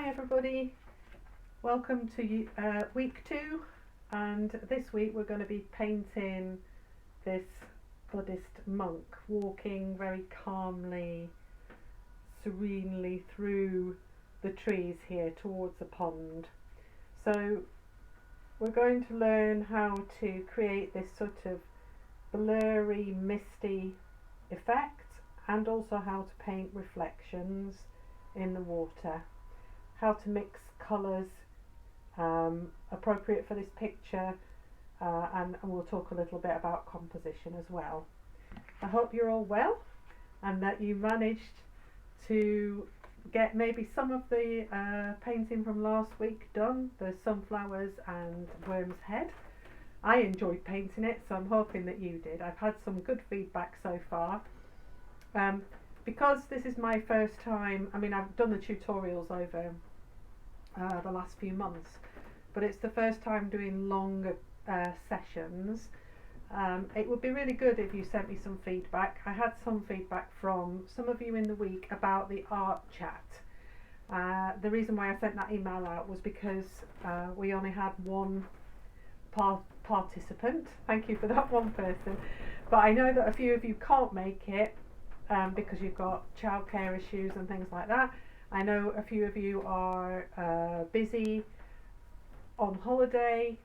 Hi everybody, welcome to week 2, and this week we're going to be painting this Buddhist monk walking very calmly, serenely through the trees here towards the pond. So we're going to learn how to create this sort of blurry, misty effect, and also how to paint reflections in the water, how to mix colours appropriate for this picture, and we'll talk a little bit about composition as well. I hope you're all well and that you managed to get maybe some of the painting from last week done, the sunflowers and worm's head. I enjoyed painting it, so I'm hoping that you did. I've had some good feedback so far. Because this is my first time, I mean, I've done the tutorials over the last few months, but it's the first time doing longer sessions. It would be really good if you sent me some feedback. I had some feedback from some of you in the week about the art chat. The reason why I sent that email out was because we only had one participant. Thank you for that one person. But I know that a few of you can't make it because you've got childcare issues and things like that. I know a few of you are busy on holiday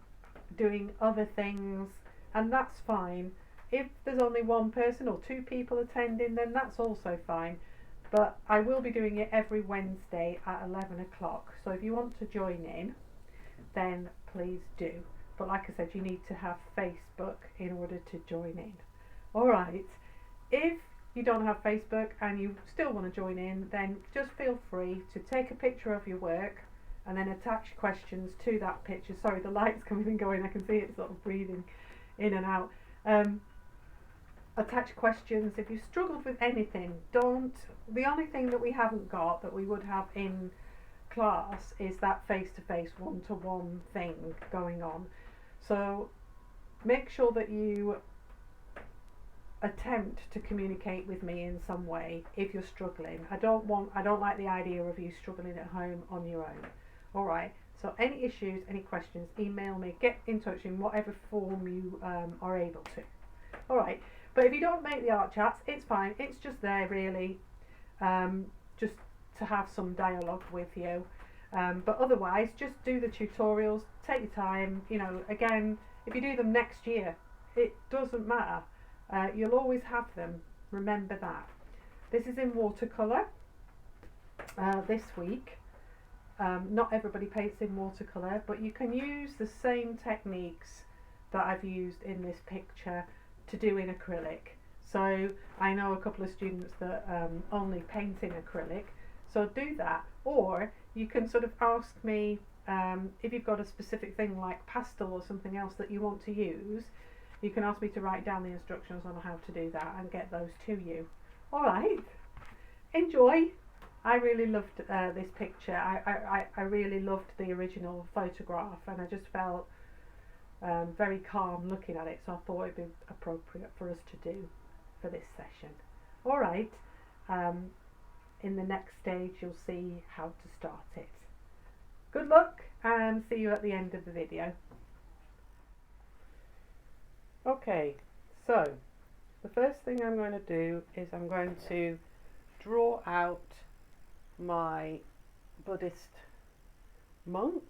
doing other things, and that's fine. If there's only one person or two people attending, then that's also fine. But I will be doing it every Wednesday at 11 o'clock. So if you want to join in, then please do. But like I said, you need to have Facebook in order to join in. Alright, if you don't have Facebook and you still want to join in, then just feel free to take a picture of your work and then attach questions to that picture. Sorry, the light's coming and going, I can see it sort of breathing in and out. Attach questions. If you've struggled with anything, the only thing that we haven't got that we would have in class is that face-to-face, one-to-one thing going on. So make sure that you attempt to communicate with me in some way if you're struggling. I don't like the idea of you struggling at home on your own. Alright, so any issues, any questions, email me, get in touch in whatever form you are able to. Alright, but if you don't make the art chats, it's fine, it's just there really, just to have some dialogue with you. But otherwise, just do the tutorials, take your time, again, if you do them next year, it doesn't matter. You'll always have them, remember that. This is in watercolour this week. Not everybody paints in watercolour, but you can use the same techniques that I've used in this picture to do in acrylic. So I know a couple of students that only paint in acrylic, so do that. Or you can sort of ask me if you've got a specific thing like pastel or something else that you want to use. You can ask me to write down the instructions on how to do that and get those to you. Alright, enjoy. I really loved this picture. I really loved the original photograph, and I just felt very calm looking at it, so I thought it'd be appropriate for us to do for this session. Alright, in the next stage you'll see how to start it. Good luck, and see you at the end of the video. Okay, so the first thing I'm going to do is I'm going to draw out my Buddhist monk.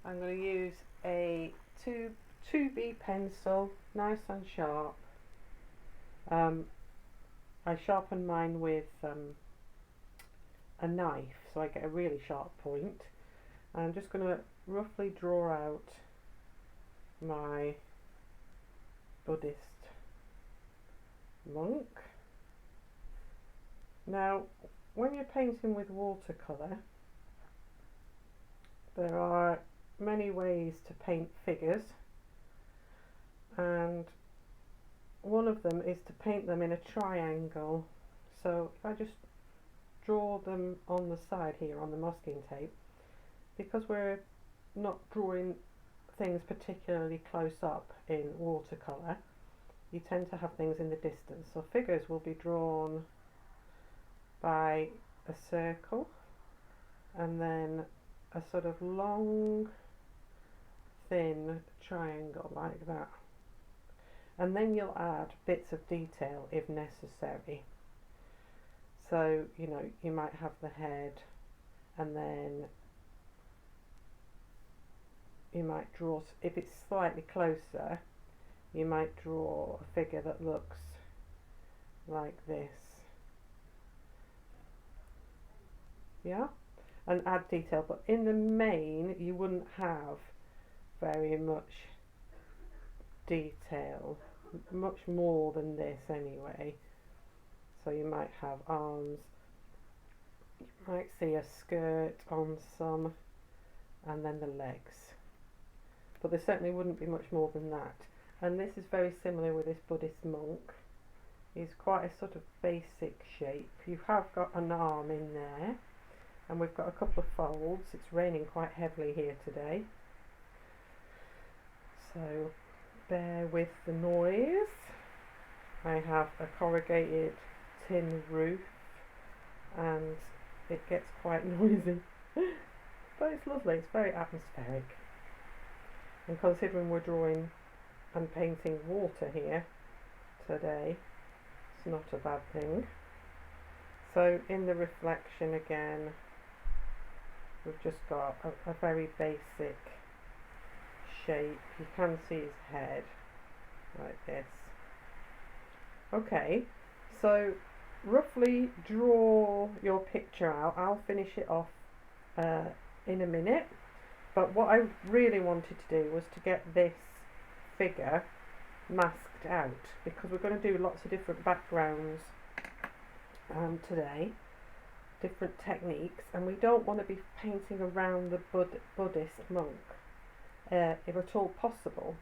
I'm going to use a 2B pencil, nice and sharp. I sharpen mine with a knife, so I get a really sharp point. I'm just going to roughly draw out my Buddhist monk. Now, when you're painting with watercolour, there are many ways to paint figures, and one of them is to paint them in a triangle. So if I just draw them on the side here on the masking tape, because we're not drawing things particularly close up in watercolour, you tend to have things in the distance. So figures will be drawn by a circle and then a sort of long thin triangle like that, and then you'll add bits of detail if necessary. So you might have the head, and then you might draw, if it's slightly closer, you might draw a figure that looks like this, yeah, and add detail. But in the main you wouldn't have very much detail, much more than this anyway. So you might have arms, you might see a skirt on some, and then the legs, but there certainly wouldn't be much more than that. And this is very similar with this Buddhist monk. He's quite a sort of basic shape. You have got an arm in there, and we've got a couple of folds. It's raining quite heavily here today, so bear with the noise. I have a corrugated tin roof and it gets quite noisy, but it's lovely, it's very atmospheric, and considering we're drawing and painting water here today, it's not a bad thing. So in the reflection again, we've just got a very basic shape. You can see his head like this. Okay, so roughly draw your picture out. I'll finish it off in a minute, but what I really wanted to do was to get this figure masked out, because we're going to do lots of different backgrounds today, different techniques, and we don't want to be painting around the Buddhist monk if at all possible.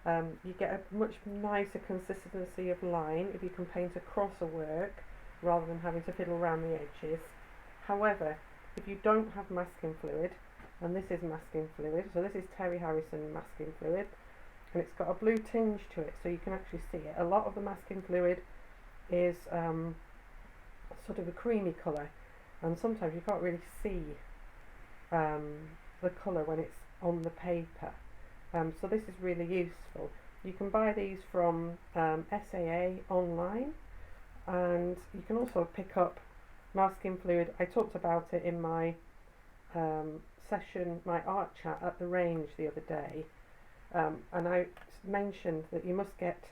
You get a much nicer consistency of line if you can paint across a work rather than having to fiddle around the edges. However, if you don't have masking fluid, and this is masking fluid, so this is Terry Harrison masking fluid, and it's got a blue tinge to it, so you can actually see it. A lot of the masking fluid is sort of a creamy colour, and sometimes you can't really see the colour when it's on the paper. So this is really useful. You can buy these from SAA online, and you can also pick up masking fluid. I talked about it in my session, my art chat at the range the other day, and I mentioned that you must get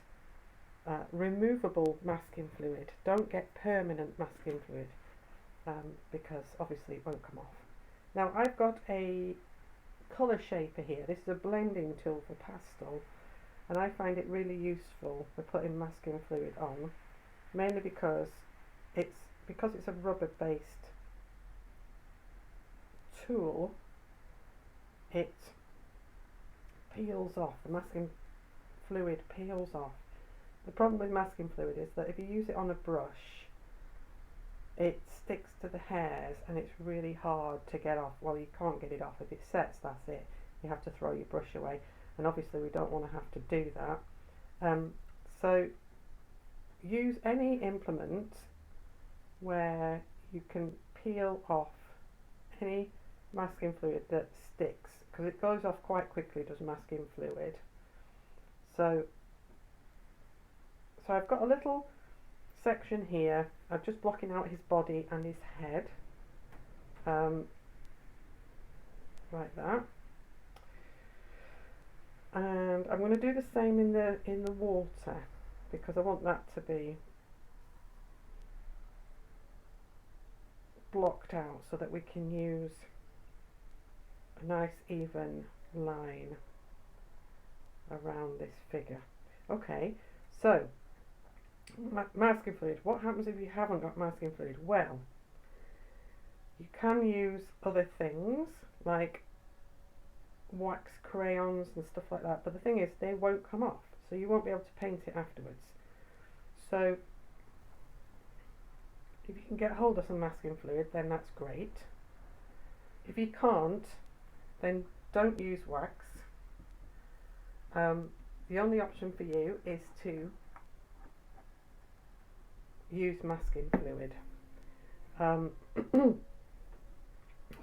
removable masking fluid. Don't get permanent masking fluid, because obviously it won't come off. Now I've got a colour shaper here. This is a blending tool for pastel, and I find it really useful for putting masking fluid on, mainly because it's a rubber based tool. It peels off, the masking fluid peels off. The problem with masking fluid is that if you use it on a brush, it sticks to the hairs and it's really hard to get off. Well, you can't get it off. If it sets, that's it. You have to throw your brush away, and obviously we don't want to have to do that. So use any implement where you can peel off any masking fluid that sticks, because it goes off quite quickly, does masking fluid. So I've got a little section here. I'm just blocking out his body and his head, like that. And I'm going to do the same in the water, because I want that to be blocked out so that we can use a nice even line around this figure. Okay, so masking fluid. What happens if you haven't got masking fluid? Well, you can use other things like wax crayons and stuff like that, but the thing is they won't come off, so you won't be able to paint it afterwards. So if you can get hold of some masking fluid, then that's great. If you can't, then don't use wax. The only option for you is to use masking fluid.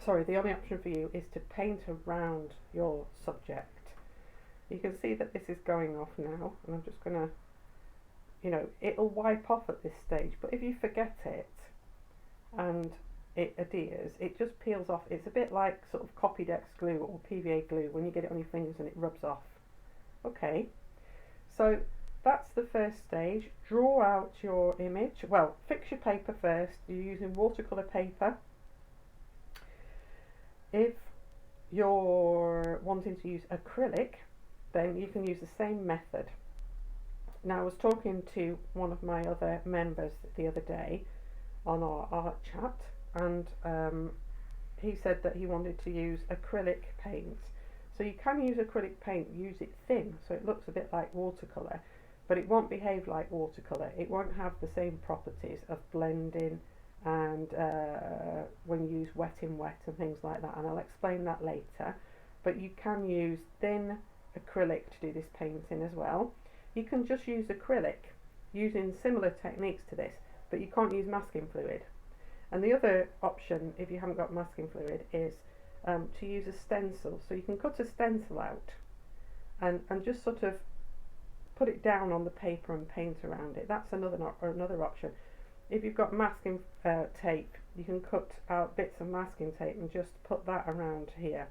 sorry, the only option for you is to paint around your subject. You can see that this is going off now, and I'm just going to, you know, it'll wipe off at this stage, but if you forget it and it adheres, it just peels off. It's a bit like sort of Copydex glue or PVA glue when you get it on your fingers and it rubs off. Okay, so that's the first stage. Draw out your image. Well, fix your paper first. You're using watercolour paper. If you're wanting to use acrylic, then you can use the same method. Now, I was talking to one of my other members the other day on our art chat, and he said that he wanted to use acrylic paints. So you can use acrylic paint, use it thin, so it looks a bit like watercolour, but it won't behave like watercolour. It won't have the same properties of blending and when you use wet in wet and things like that, and I'll explain that later. But you can use thin acrylic to do this painting as well. You can just use acrylic using similar techniques to this, but you can't use masking fluid. And the other option, if you haven't got masking fluid, is to use a stencil. So you can cut a stencil out and just sort of put it down on the paper and paint around it. That's another option. If you've got masking tape, you can cut out bits of masking tape and just put that around here.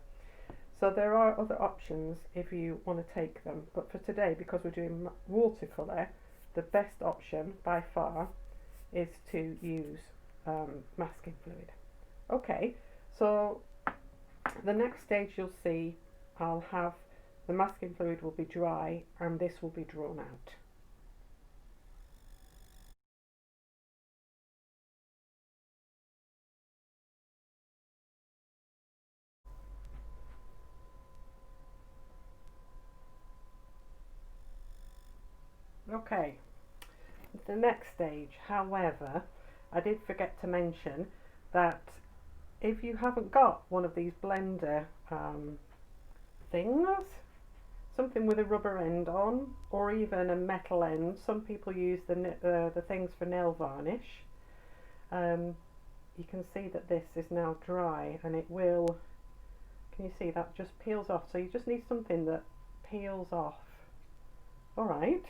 So there are other options if you want to take them, but for today, because we're doing watercolour, the best option by far is to use masking fluid. Okay, so the next stage you'll see, I'll have the masking fluid will be dry and this will be drawn out. Okay, the next stage, however, I did forget to mention that if you haven't got one of these blender things, something with a rubber end on, or even a metal end, some people use the things for nail varnish. You can see that this is now dry, and it will, can you see that just peels off? So you just need something that peels off. Alright,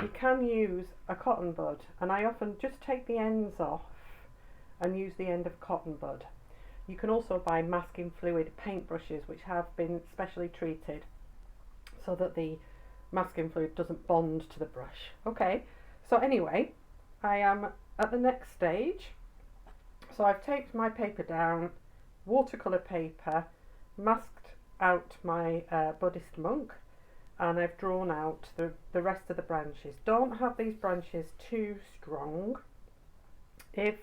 you can use a cotton bud, and I often just take the ends off and use the end of cotton bud. You can also buy masking fluid paintbrushes which have been specially treated so that the masking fluid doesn't bond to the brush. Okay, so anyway, I am at the next stage. So I've taped my paper down, watercolour paper, masked out my Buddhist monk, and I've drawn out the rest of the branches. Don't have these branches too strong. If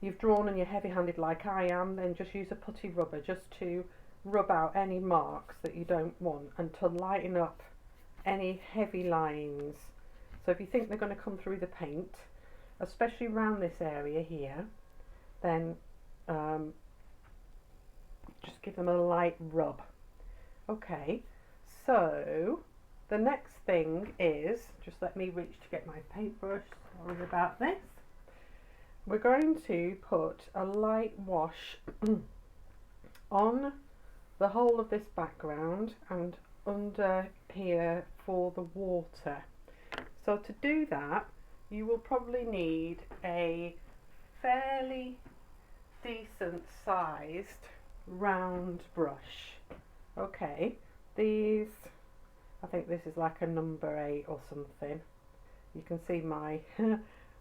you've drawn and you're heavy-handed like I am, then just use a putty rubber just to rub out any marks that you don't want and to lighten up any heavy lines. So if you think they're going to come through the paint, especially around this area here, then just give them a light rub. Okay, so the next thing is, just let me reach to get my paintbrush, sorry about this. We're going to put a light wash on the whole of this background and under here for the water. So to do that, you will probably need a fairly decent sized round brush. Okay, these, I think this is like a number 8 or something. You can see my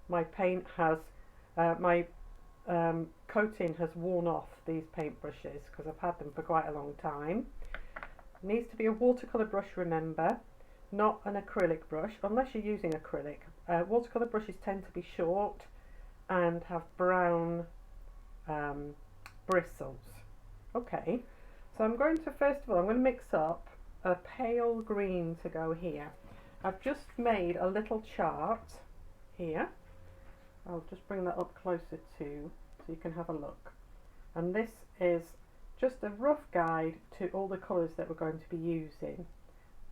my paint has my coating has worn off these paintbrushes because I've had them for quite a long time. It needs to be a watercolour brush, remember, not an acrylic brush, unless you're using acrylic. Watercolour brushes tend to be short and have brown bristles. Okay, so I'm going to, first of all, I'm going to mix up a pale green to go here. I've just made a little chart here. I'll just bring that up closer too so you can have a look. And this is just a rough guide to all the colours that we're going to be using.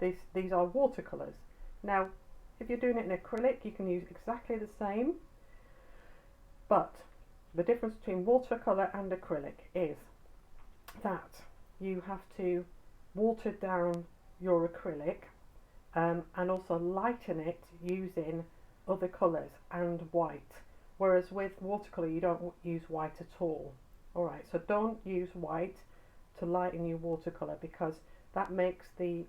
These are watercolours. Now, if you're doing it in acrylic, you can use exactly the same, but the difference between watercolour and acrylic is that you have to water down your acrylic and also lighten it using other colours and white. Whereas with watercolour you don't use white at all. Alright, so don't use white to lighten your watercolour, because that makes the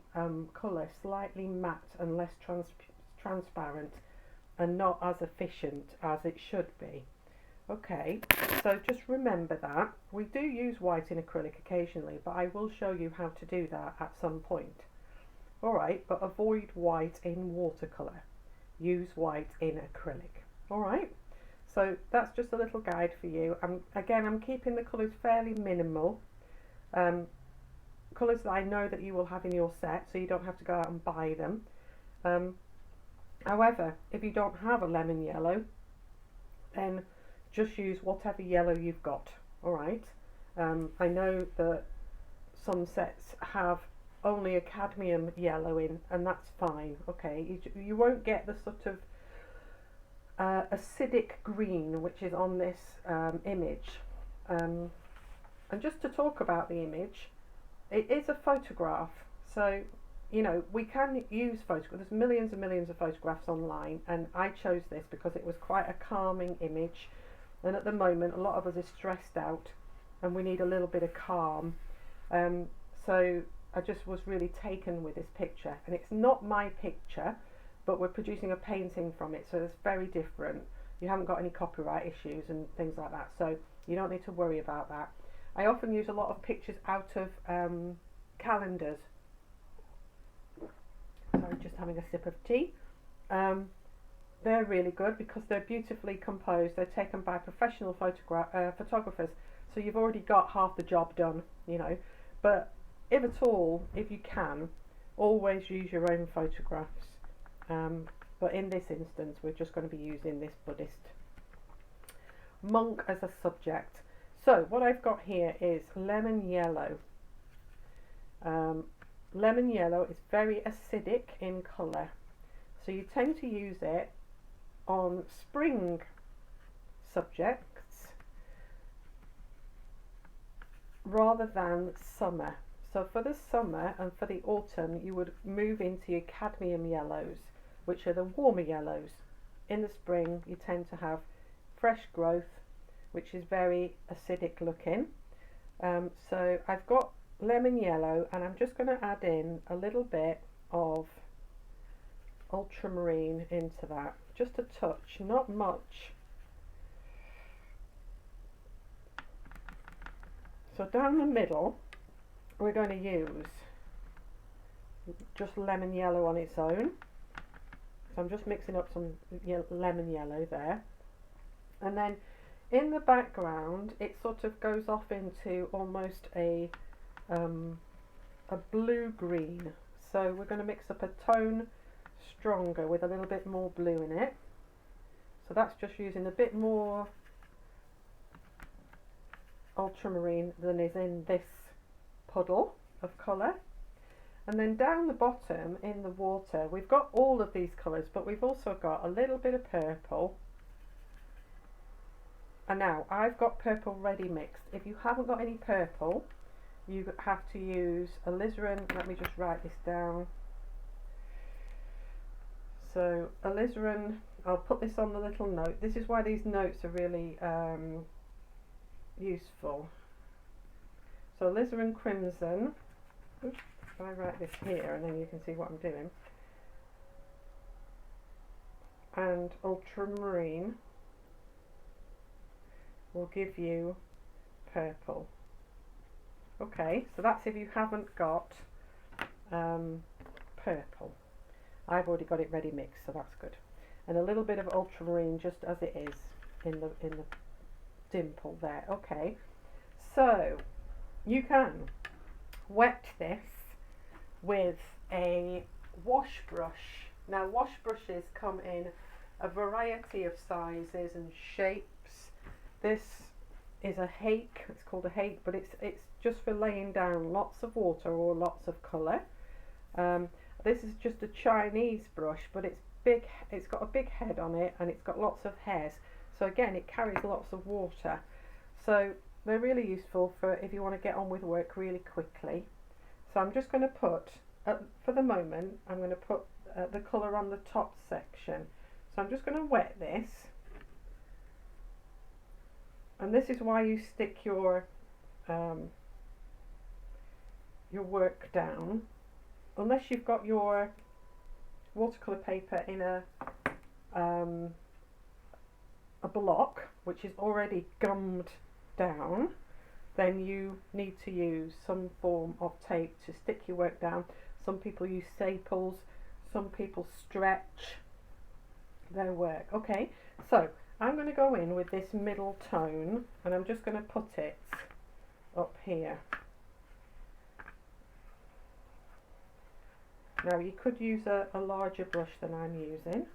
colour slightly matte and less transparent and not as efficient as it should be. Okay, so just remember that. We do use white in acrylic occasionally, but I will show you how to do that at some point. Alright, but avoid white in watercolour. Use white in acrylic. Alright, so that's just a little guide for you. I'm keeping the colours fairly minimal. Colours that I know that you will have in your set, so you don't have to go out and buy them. However, if you don't have a lemon yellow, then just use whatever yellow you've got. Alright, I know that some sets have only a cadmium yellow in, and that's fine. Okay, you won't get the sort of acidic green which is on this image. And just to talk about the image, it is a photograph, so you know we can use photographs. There's millions and millions of photographs online, and I chose this because it was quite a calming image, and at the moment a lot of us are stressed out and we need a little bit of calm. So I just was really taken with this picture, and it's not my picture, but we're producing a painting from it, so it's very different. You haven't got any copyright issues and things like that, so you don't need to worry about that. I often use a lot of pictures out of calendars. Sorry, just having a sip of tea. They're really good because they're beautifully composed. They're taken by professional photographers, so you've already got half the job done, you know. But if at all, if you can, always use your own photographs. But in this instance, we're just going to be using this Buddhist monk as a subject. So what I've got here is lemon yellow. Lemon yellow is very acidic in colour, so you tend to use it on spring subjects rather than summer. So for the summer and for the autumn, you would move into your cadmium yellows, which are the warmer yellows. In the spring, you tend to have fresh growth, which is very acidic looking. So I've got lemon yellow, and I'm just going to add in a little bit of ultramarine into that, just a touch, not much. So down the middle, we're going to use just lemon yellow on its own. So I'm just mixing up some lemon yellow there, and then in the background it sort of goes off into almost a blue-green. So we're going to mix up a tone stronger with a little bit more blue in it. So that's just using a bit more ultramarine than is in this puddle of colour. And then down the bottom in the water, we've got all of these colours, but we've also got a little bit of purple. And now I've got purple ready mixed. If you haven't got any purple, you have to use alizarin. Let me just write this down. So alizarin, I'll put this on the little note. This is why these notes are really useful. So alizarin crimson. Oops, I write this here and then you can see what I'm doing. And ultramarine will give you purple. Okay, so that's if you haven't got purple. I've already got it ready mixed, so that's good. And a little bit of ultramarine just as it is in the dimple there. Okay, so you can wet this with a wash brush. Now wash brushes come in a variety of sizes and shapes. This is a hake, it's called a hake, but it's just for laying down lots of water or lots of colour. This is just a Chinese brush, but it's big. It's got a big head on it and it's got lots of hairs. So again, it carries lots of water. So They're really useful for if you want to get on with work really quickly. So I'm just going to put, for the moment, I'm going to put the colour on the top section. So I'm just going to wet this. And this is why you stick your work down. Unless you've got your watercolour paper in a block which is already gummed down, then you need to use some form of tape to stick your work down. Some people use staples, some people stretch their work. Okay, so I'm going to go in with this middle tone and I'm just going to put it up here. Now you could use a larger brush than I'm using.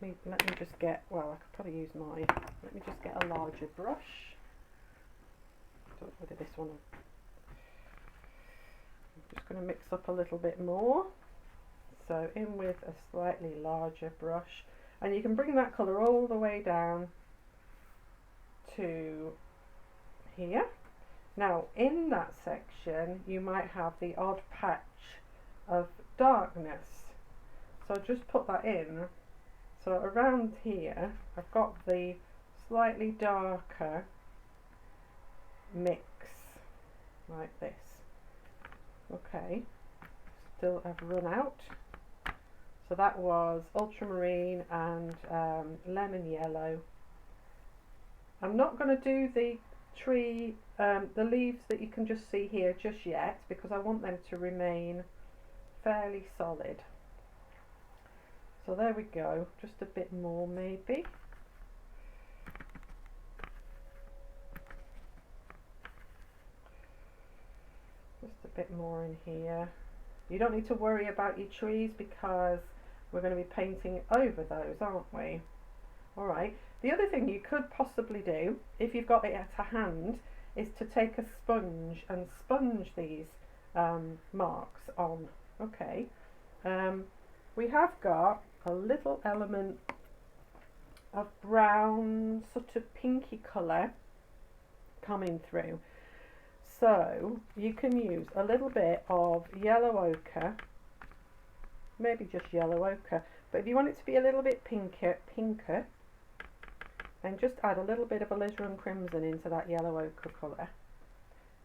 Let me just get, well, I could probably use mine. Let me just get a larger brush. Don't rid of this one. I'm just going to mix up a little bit more. So in with a slightly larger brush. And you can bring that colour all the way down to here. Now in that section you might have the odd patch of darkness. So just put that in. So around here I've got the slightly darker mix like this. Okay, still I've run out. So that was ultramarine and lemon yellow. I'm not going to do the tree, the leaves that you can just see here just yet, because I want them to remain fairly solid. So there we go, just a bit more maybe. Just a bit more in here. You don't need to worry about your trees because we're going to be painting over those, aren't we? Alright, the other thing you could possibly do, if you've got it at hand, is to take a sponge and sponge these marks on. Okay, we have got a little element of brown, sort of pinky colour coming through. So you can use a little bit of yellow ochre, maybe just yellow ochre, but if you want it to be a little bit pinker, then just add a little bit of alizarin crimson into that yellow ochre colour.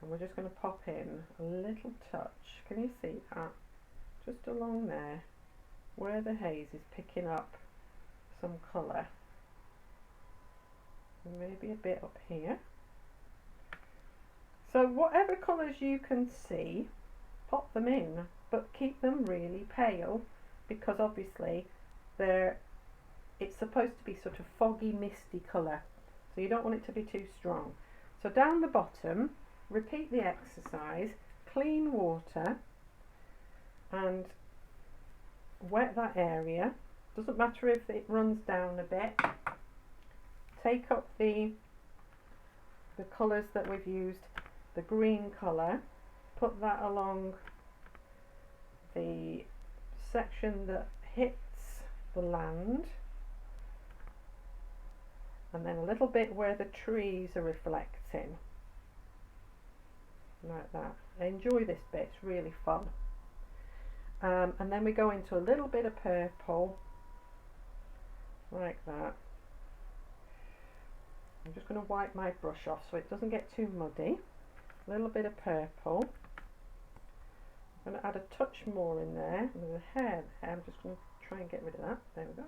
And we're just going to pop in a little touch, can you see that? Just along there, where the haze is picking up some colour. And maybe a bit up here. So whatever colours you can see, pop them in, but keep them really pale, because obviously it's supposed to be sort of foggy, misty colour, so you don't want it to be too strong. So down the bottom, repeat the exercise, clean water and wet that area. Doesn't matter if it runs down a bit. Take up the colours that we've used, the green colour, put that along the section that hits the land, and then a little bit where the trees are reflecting, like that. Enjoy this bit, it's really fun. And then we go into a little bit of purple, like that. I'm just going to wipe my brush off so it doesn't get too muddy. A little bit of purple. I'm going to add a touch more in there. There's a hair there. I'm just going to try and get rid of that. There we go.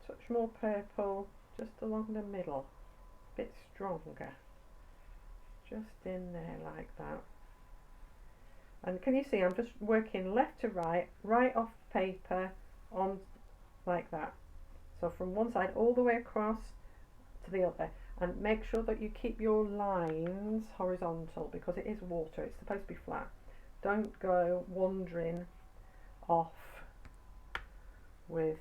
Touch more purple just along the middle. A bit stronger. Just in there like that. And can you see I'm just working left to right, right off paper, on like that. So from one side all the way across to the other. And make sure that you keep your lines horizontal, because it is water, it's supposed to be flat. Don't go wandering off with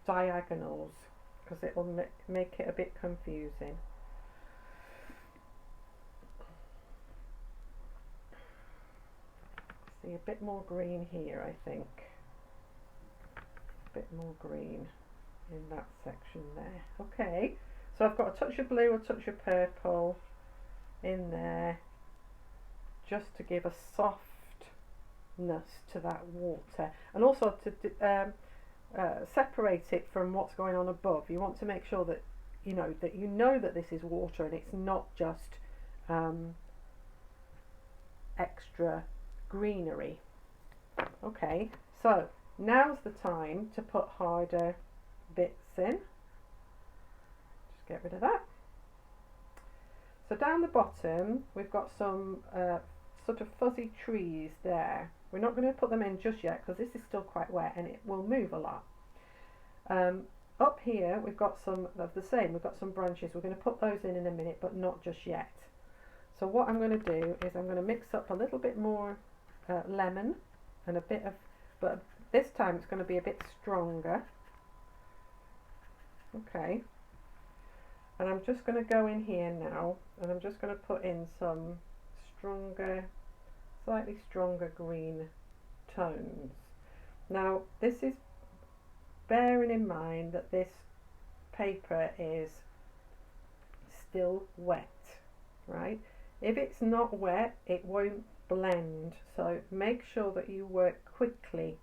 diagonals, because it will make it a bit confusing. See a bit more green here, I think. A bit more green in that section there. Okay, So I've got a touch of blue, a touch of purple in there, just to give a softness to that water, and also to separate it from what's going on above. You want to make sure that you know that this is water and it's not just extra greenery. Okay, so now's the time to put harder bits in. Just get rid of that. So down the bottom we've got some sort of fuzzy trees there. We're not going to put them in just yet because this is still quite wet and it will move a lot. Up here we've got some of the same, we've got some branches. We're going to put those in a minute, but not just yet. So what I'm going to do is I'm going to mix up a little bit more lemon and a bit of, but this time it's going to be a bit stronger. Okay, and I'm just going to go in here now and I'm just going to put in some stronger, slightly stronger green tones. Now this is bearing in mind that this paper is still wet, right? If it's not wet, it won't blend, so make sure that you work quickly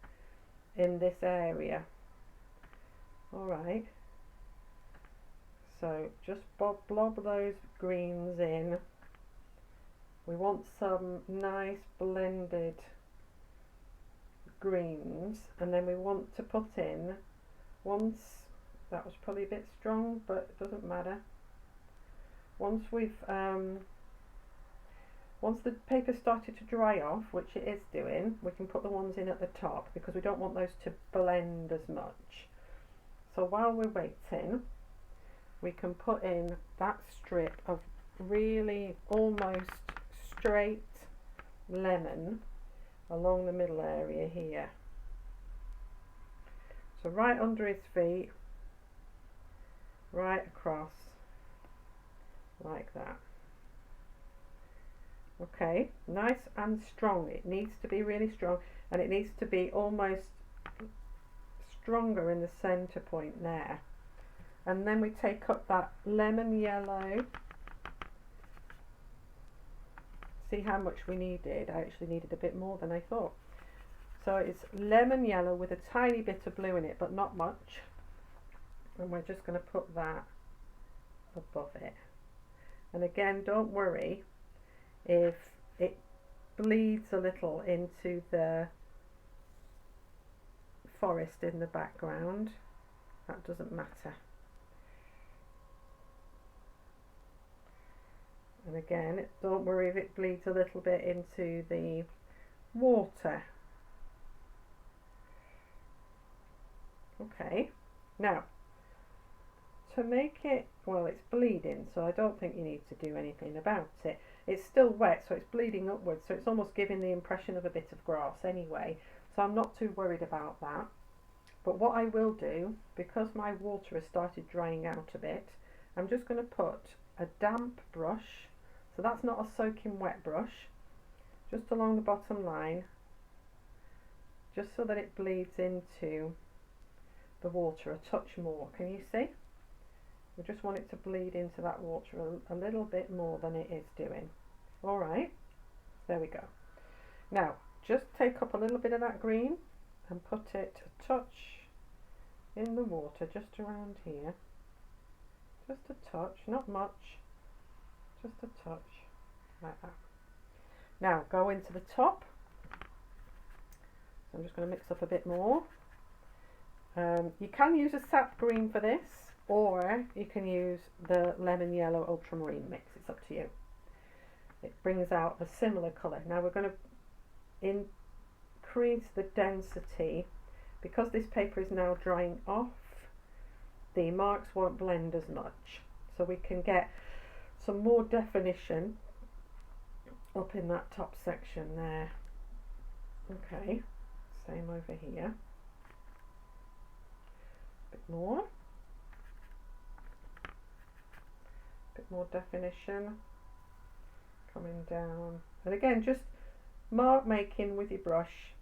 in this area. Alright, so just blob those greens in. We want some nice blended greens, and then we want to put in, once, that was probably a bit strong but it doesn't matter, once we've once the paper started to dry off, which it is doing, we can put the ones in at the top because we don't want those to blend as much. So while we're waiting, we can put in that strip of really almost straight lemon along the middle area here. So right under his feet, right across like that. Okay, nice and strong. It needs to be really strong, and it needs to be almost stronger in the center point there. And then we take up that lemon yellow. See how much we needed? I actually needed a bit more than I thought. So it's lemon yellow with a tiny bit of blue in it, but not much. And we're just going to put that above it. And again, don't worry if it bleeds a little into the forest in the background. That doesn't matter. And again, don't worry if it bleeds a little bit into the water. Okay, now to make it, well, it's bleeding, so I don't think you need to do anything about it. It's still wet, so it's bleeding upwards, so it's almost giving the impression of a bit of grass anyway, so I'm not too worried about that. But what I will do, because my water has started drying out a bit, I'm just going to put a damp brush, so that's not a soaking wet brush, just along the bottom line, just so that it bleeds into the water a touch more. Can you see? We just want it to bleed into that water a little bit more than it is doing. Alright, there we go. Now just take up a little bit of that green and put it a touch in the water, just around here. Just a touch, not much, just a touch, like that. Now go into the top. So I'm just going to mix up a bit more. You can use a sap green for this, or you can use the lemon yellow ultramarine mix. It's up to you. It brings out a similar colour. Now we're going to increase the density. Because this paper is now drying off, the marks won't blend as much, so we can get some more definition up in that top section there. Okay, same over here. More, bit more definition coming down, and again just mark making with your brush,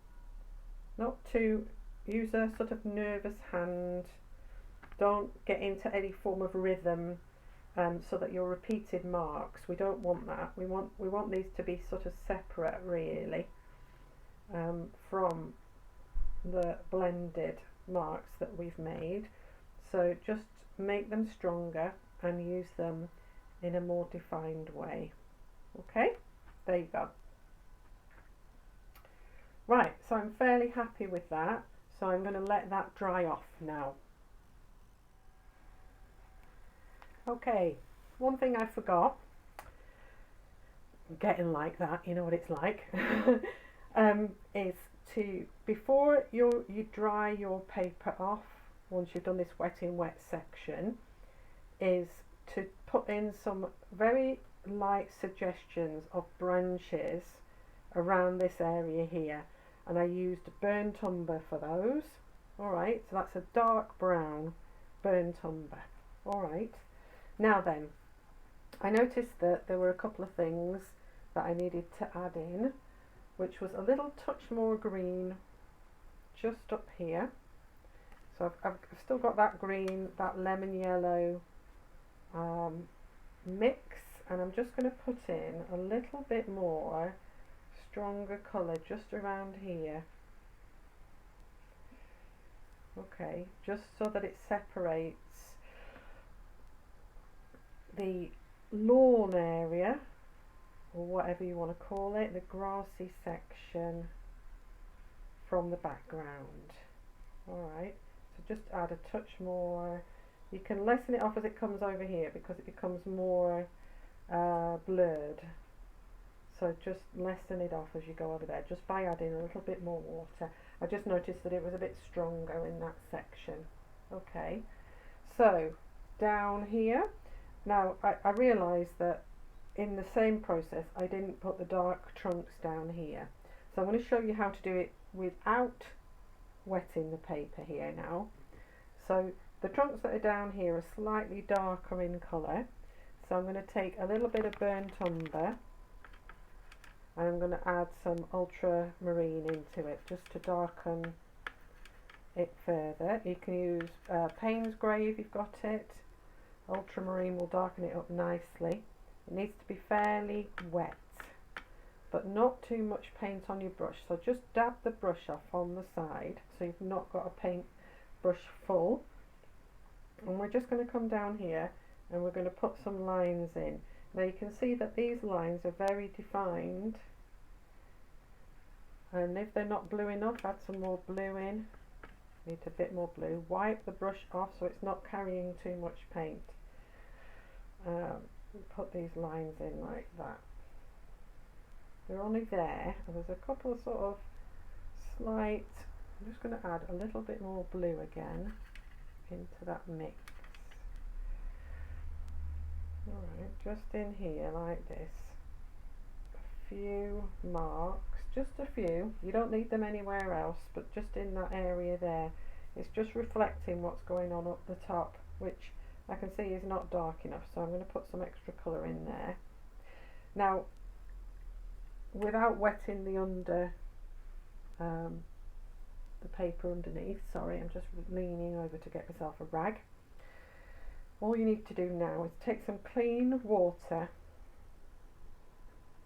not to use a sort of nervous hand, don't get into any form of rhythm, so that your repeated marks, we don't want that. We want these to be sort of separate really from the blended marks that we've made. So just make them stronger and use them in a more defined way. Okay, there you go. Right, so I'm fairly happy with that, so I'm going to let that dry off now. Okay, one thing I forgot, getting like that, you know what it's like, is to, before you dry your paper off, once you've done this wet in wet section, is to put in some very light suggestions of branches around this area here, and I used burnt umber for those. Alright, so that's a dark brown burnt umber. Alright, now then, I noticed that there were a couple of things that I needed to add in, which was a little touch more green just up here. So I've still got that green, that lemon yellow mix, and I'm just going to put in a little bit more stronger colour just around here. Okay, just so that it separates the lawn area, or whatever you want to call it, the grassy section, from the background. Alright, so just add a touch more. You can lessen it off as it comes over here because it becomes more blurred. So just lessen it off as you go over there, just by adding a little bit more water. I just noticed that it was a bit stronger in that section. Okay, so down here, now I realised that in the same process I didn't put the dark trunks down here. So I'm going to show you how to do it without wetting the paper here now. So the trunks that are down here are slightly darker in colour. So I'm going to take a little bit of burnt umber, and I'm going to add some ultramarine into it just to darken it further. You can use Payne's Grey if you've got it. Ultramarine will darken it up nicely. It needs to be fairly wet, but not too much paint on your brush. So just dab the brush off on the side so you've not got a paint brush full. And we're just going to come down here and we're going to put some lines in. Now you can see that these lines are very defined, and if they're not blue enough, add some more blue in. Need a bit more blue. Wipe the brush off so it's not carrying too much paint. Put these lines in like that. They're only there, and there's a couple of sort of slight, I'm just going to add a little bit more blue again into that mix. Alright, just in here like this. A few marks, just a few. You don't need them anywhere else, but just in that area there. It's just reflecting what's going on up the top, which I can see is not dark enough, so I'm going to put some extra colour in there. Now, without wetting the the paper underneath, sorry, I'm just leaning over to get myself a rag. All you need to do now is take some clean water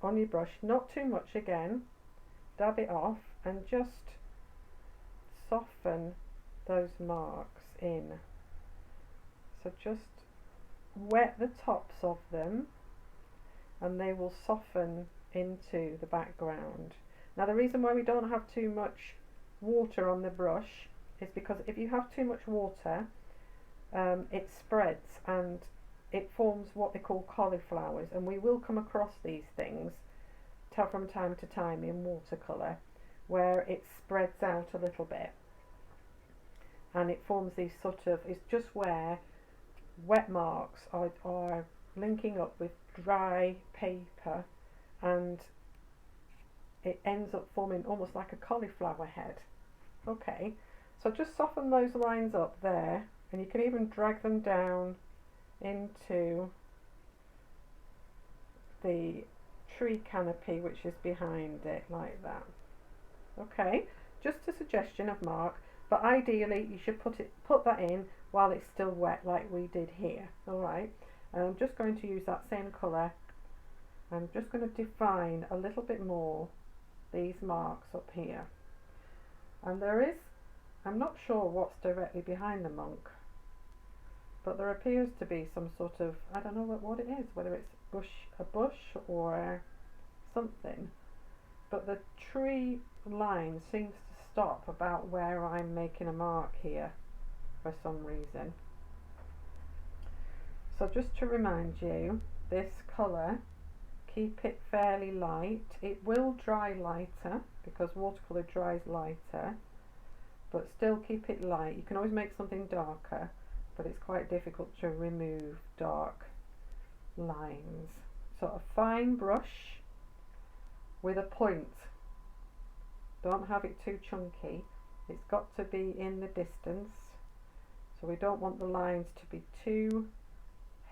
on your brush, not too much again, dab it off and just soften those marks in. So just wet the tops of them and they will soften into the background. Now the reason why we don't have too much water on the brush is because if you have too much water, it spreads and it forms what they call cauliflowers, and we will come across these things from time to time in watercolour where it spreads out a little bit and it forms these sort of, it's just where wet marks are linking up with dry paper and it ends up forming almost like a cauliflower head. Okay, so just soften those lines up there, and you can even drag them down into the tree canopy which is behind it like that. Okay, just a suggestion of mark, but ideally you should put that in while it's still wet like we did here. Alright, And I'm just going to use that same colour. I'm just going to define a little bit more these marks up here. And there is, I'm not sure what's directly behind the monk, but there appears to be some sort of, I don't know what it is, whether it's a bush or something, but the tree line seems to stop about where I'm making a mark here for some reason. So just to remind you, this colour, keep it fairly light. It will dry lighter because watercolour dries lighter, but still keep it light. You can always make something darker, but it's quite difficult to remove dark lines. So a fine brush with a point. Don't have it too chunky. It's got to be in the distance. So we don't want the lines to be too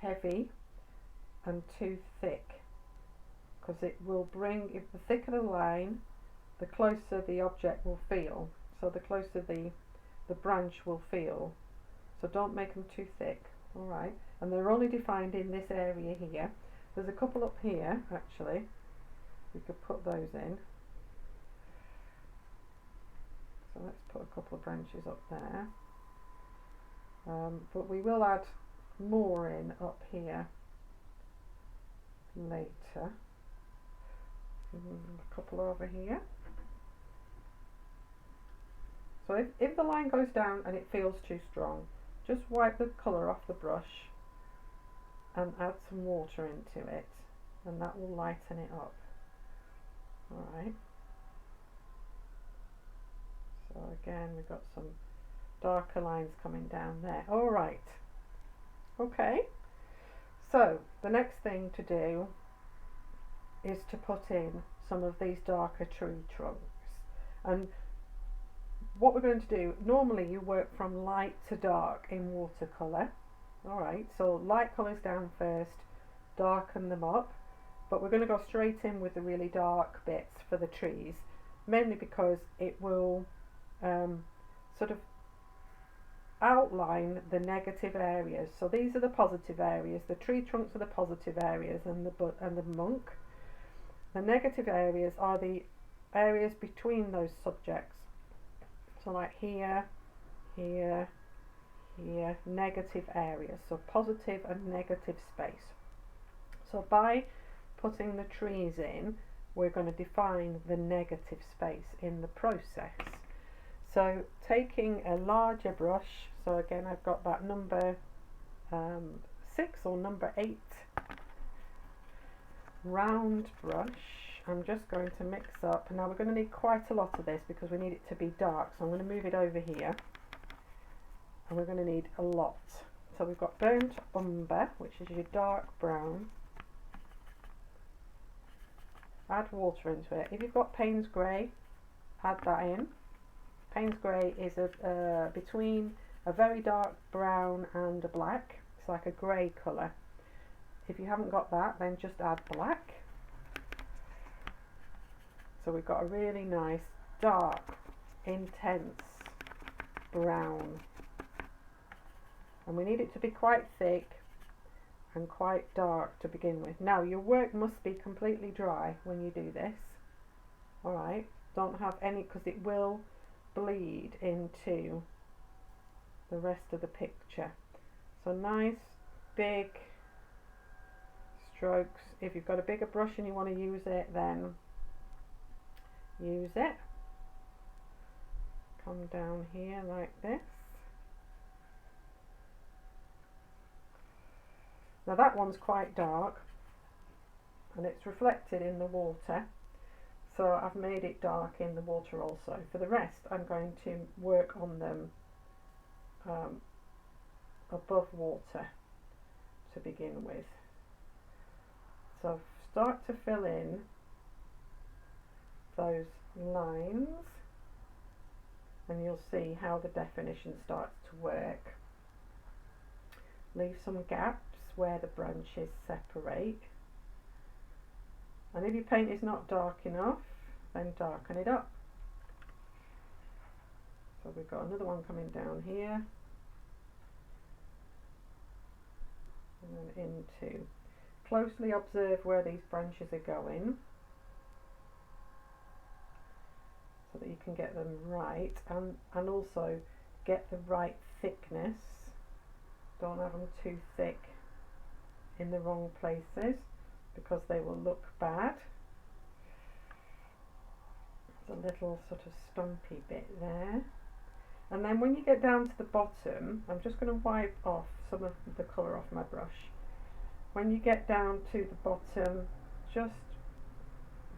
heavy and too thick, because it will bring, if the thicker the line, the closer the object will feel. So the closer the branch will feel. So don't make them too thick. Alright, and they're only defined in this area here. There's a couple up here actually. We could put those in. So let's put a couple of branches up there. But we will add more in up here later. A couple over here. So if the line goes down and it feels too strong, just wipe the colour off the brush and add some water into it, and that will lighten it up. Alright. So again, we've got some darker lines coming down there. Alright. Okay. So the next thing to do is to put in some of these darker tree trunks. And what we're going to do, normally you work from light to dark in watercolour. Alright, so light colours down first, darken them up, but we're going to go straight in with the really dark bits for the trees, mainly because it will sort of outline the negative areas. So these are the positive areas, the tree trunks are the positive areas, and the monk. The negative areas are the areas between those subjects. So like here, here, here, negative areas. So positive and negative space. So by putting the trees in, we're going to define the negative space in the process. So taking a larger brush, so again I've got that number 6 or number 8 round brush. I'm just going to mix up. Now we're going to need quite a lot of this because we need it to be dark, so I'm going to move it over here, and we're going to need a lot. So we've got burnt umber, which is your dark brown. Add water into it. If you've got Payne's grey, add that in. Payne's grey is between a very dark brown and a black. It's like a grey colour. If you haven't got that, then just add black. So we've got a really nice dark, intense brown. And we need it to be quite thick and quite dark to begin with. Now your work must be completely dry when you do this. Alright, don't have any, because it will bleed into the rest of the picture. So nice big strokes. If you've got a bigger brush and you want to use it, then use it. Come down here like this. Now that one's quite dark and it's reflected in the water, so I've made it dark in the water also. For the rest I'm going to work on them above water to begin with. So start to fill in those lines and you'll see how the definition starts to work. Leave some gaps where the branches separate, and if your paint is not dark enough, then darken it up. So we've got another one coming down here, and then into. Closely observe where these branches are going so that you can get them right, and also get the right thickness. Don't have them too thick in the wrong places because they will look bad. There's a little sort of stumpy bit there. And then when you get down to the bottom, I'm just going to wipe off some of the colour off my brush. When you get down to the bottom, just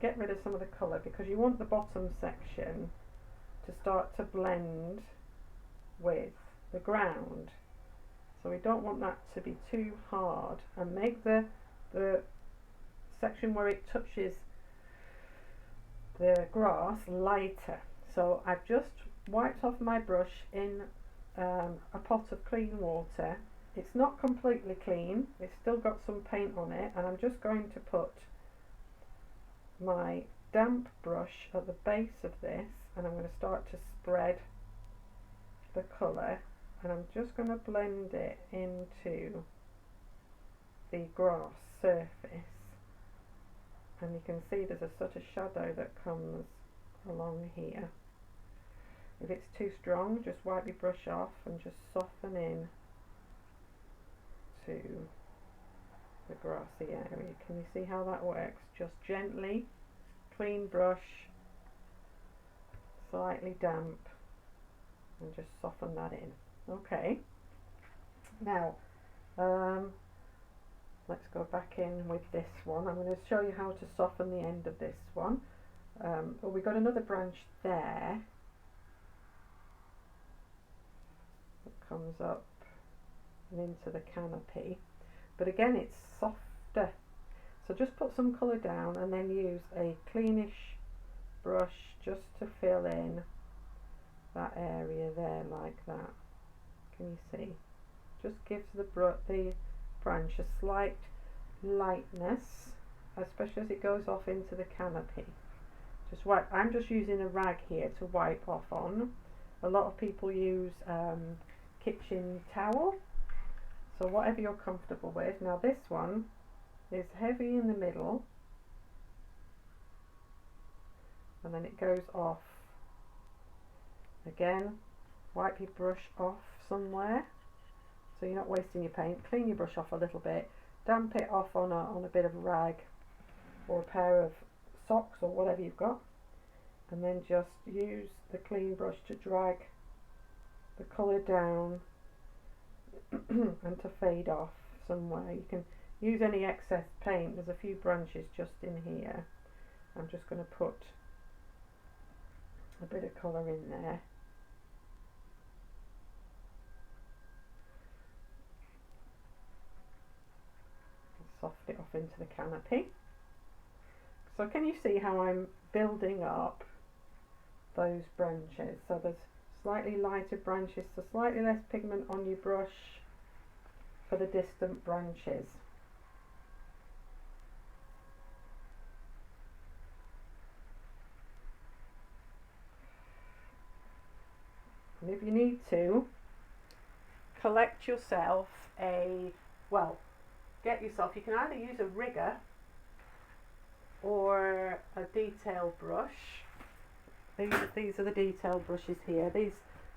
get rid of some of the colour because you want the bottom section to start to blend with the ground. So we don't want that to be too hard, and make the section where it touches the grass lighter. So I've just wiped off my brush in a pot of clean water. It's not completely clean, it's still got some paint on it, and I'm just going to put my damp brush at the base of this, and I'm going to start to spread the colour, and I'm just going to blend it into the grass surface. And you can see there's a sort of shadow that comes along here. If it's too strong, just wipe your brush off and just soften in to the grassy area. Can you see how that works? Just gently, clean brush, slightly damp, and just soften that in. Okay, now let's go back in with this one. I'm going to show you how to soften the end of this one. Well, we've got another branch there that comes up and into the canopy, but again it's softer, so just put some colour down and then use a cleanish brush just to fill in that area there like that. Can you see? Just gives the branch a slight lightness, especially as it goes off into the canopy. Just wipe. I'm just using a rag here to wipe off on. A lot of people use kitchen towel, so whatever you're comfortable with. Now this one is heavy in the middle, and then it goes off. Again, wipe your brush off somewhere so you're not wasting your paint. Clean your brush off a little bit, damp it off on a bit of rag or a pair of socks or whatever you've got, and then just use the clean brush to drag the colour down and to fade off somewhere. You can use any excess paint. There's a few branches just in here. I'm just going to put a bit of colour in there. Soft it off into the canopy. So can you see how I'm building up those branches? So there's slightly lighter branches, so slightly less pigment on your brush for the distant branches. And if you need to, collect yourself get yourself, you can either use a rigger or a detail brush. These are the detail brushes here.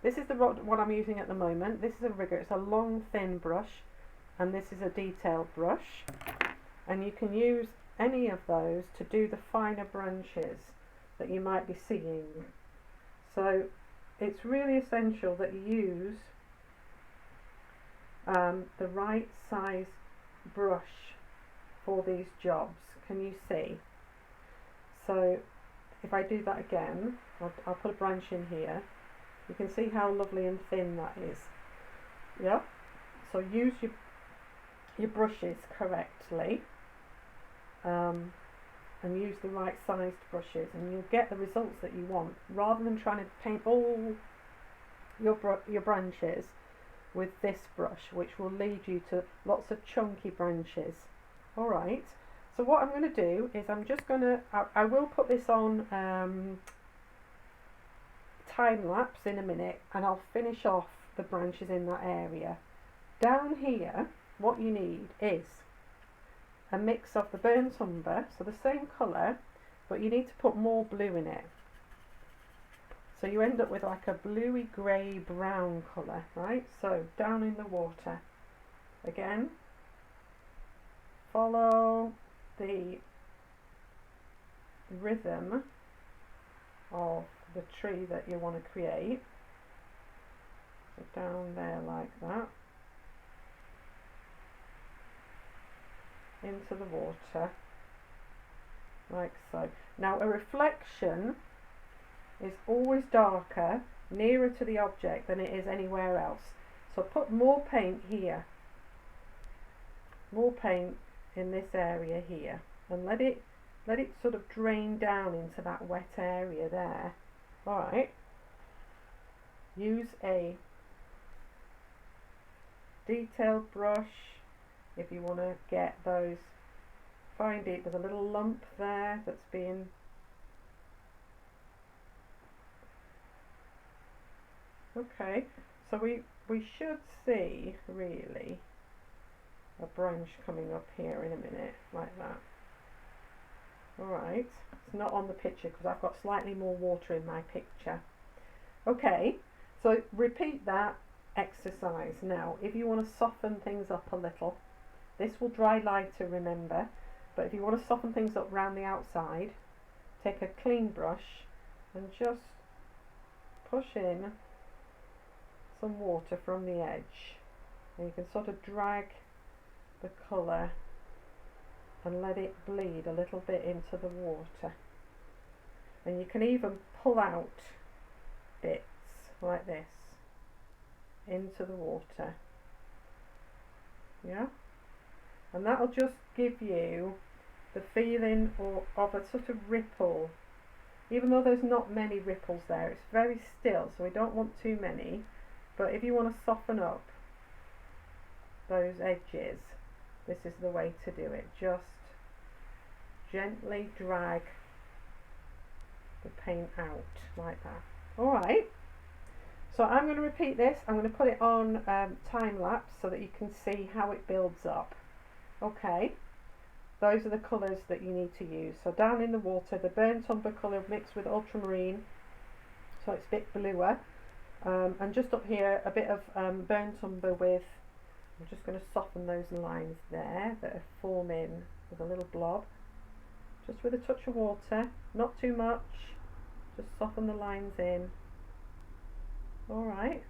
This is the one I'm using at the moment. This is a rigger. It's a long thin brush, and this is a detail brush, and you can use any of those to do the finer branches that you might be seeing. So it's really essential that you use the right size brush for these jobs. Can you see? So if I do that again, I'll put a branch in here. You can see how lovely and thin that is. Yeah. So use your brushes correctly, and use the right sized brushes, and you'll get the results that you want, rather than trying to paint all your branches with this brush, which will lead you to lots of chunky branches. Alright, so what I'm going to do is I'm just going to, I will put this on time lapse in a minute, and I'll finish off the branches in that area. Down here what you need is a mix of the burnt umber, so the same colour, but you need to put more blue in it. So you end up with like a bluey grey brown colour, right? So down in the water. Again, follow the rhythm of the tree that you want to create. So down there like that. Into the water. Like so. Now a reflection is always darker nearer to the object than it is anywhere else. So put more paint here. More paint in this area here. And let it sort of drain down into that wet area there. Alright. Use a detailed brush if you want to get those. Find it, there's a little lump there that's being okay, so we should see really a branch coming up here in a minute like that. Alright, it's not on the picture because I've got slightly more water in my picture. Okay, so repeat that exercise. Now if you want to soften things up a little, this will dry lighter, remember, but if you want to soften things up around the outside, take a clean brush and just push in some water from the edge, and you can sort of drag the colour and let it bleed a little bit into the water, and you can even pull out bits like this into the water, yeah, and that'll just give you the feeling of a sort of ripple. Even though there's not many ripples there, it's very still, so we don't want too many. But if you want to soften up those edges, this is the way to do it. Just gently drag the paint out like that. Alright, so I'm going to repeat this. I'm going to put it on time lapse so that you can see how it builds up. Okay, those are the colours that you need to use. So down in the water, the burnt umber colour mixed with ultramarine, so it's a bit bluer. And just up here, a bit of burnt umber with, I'm just going to soften those lines there that are forming with a little blob. Just with a touch of water, not too much, just soften the lines in. Alright,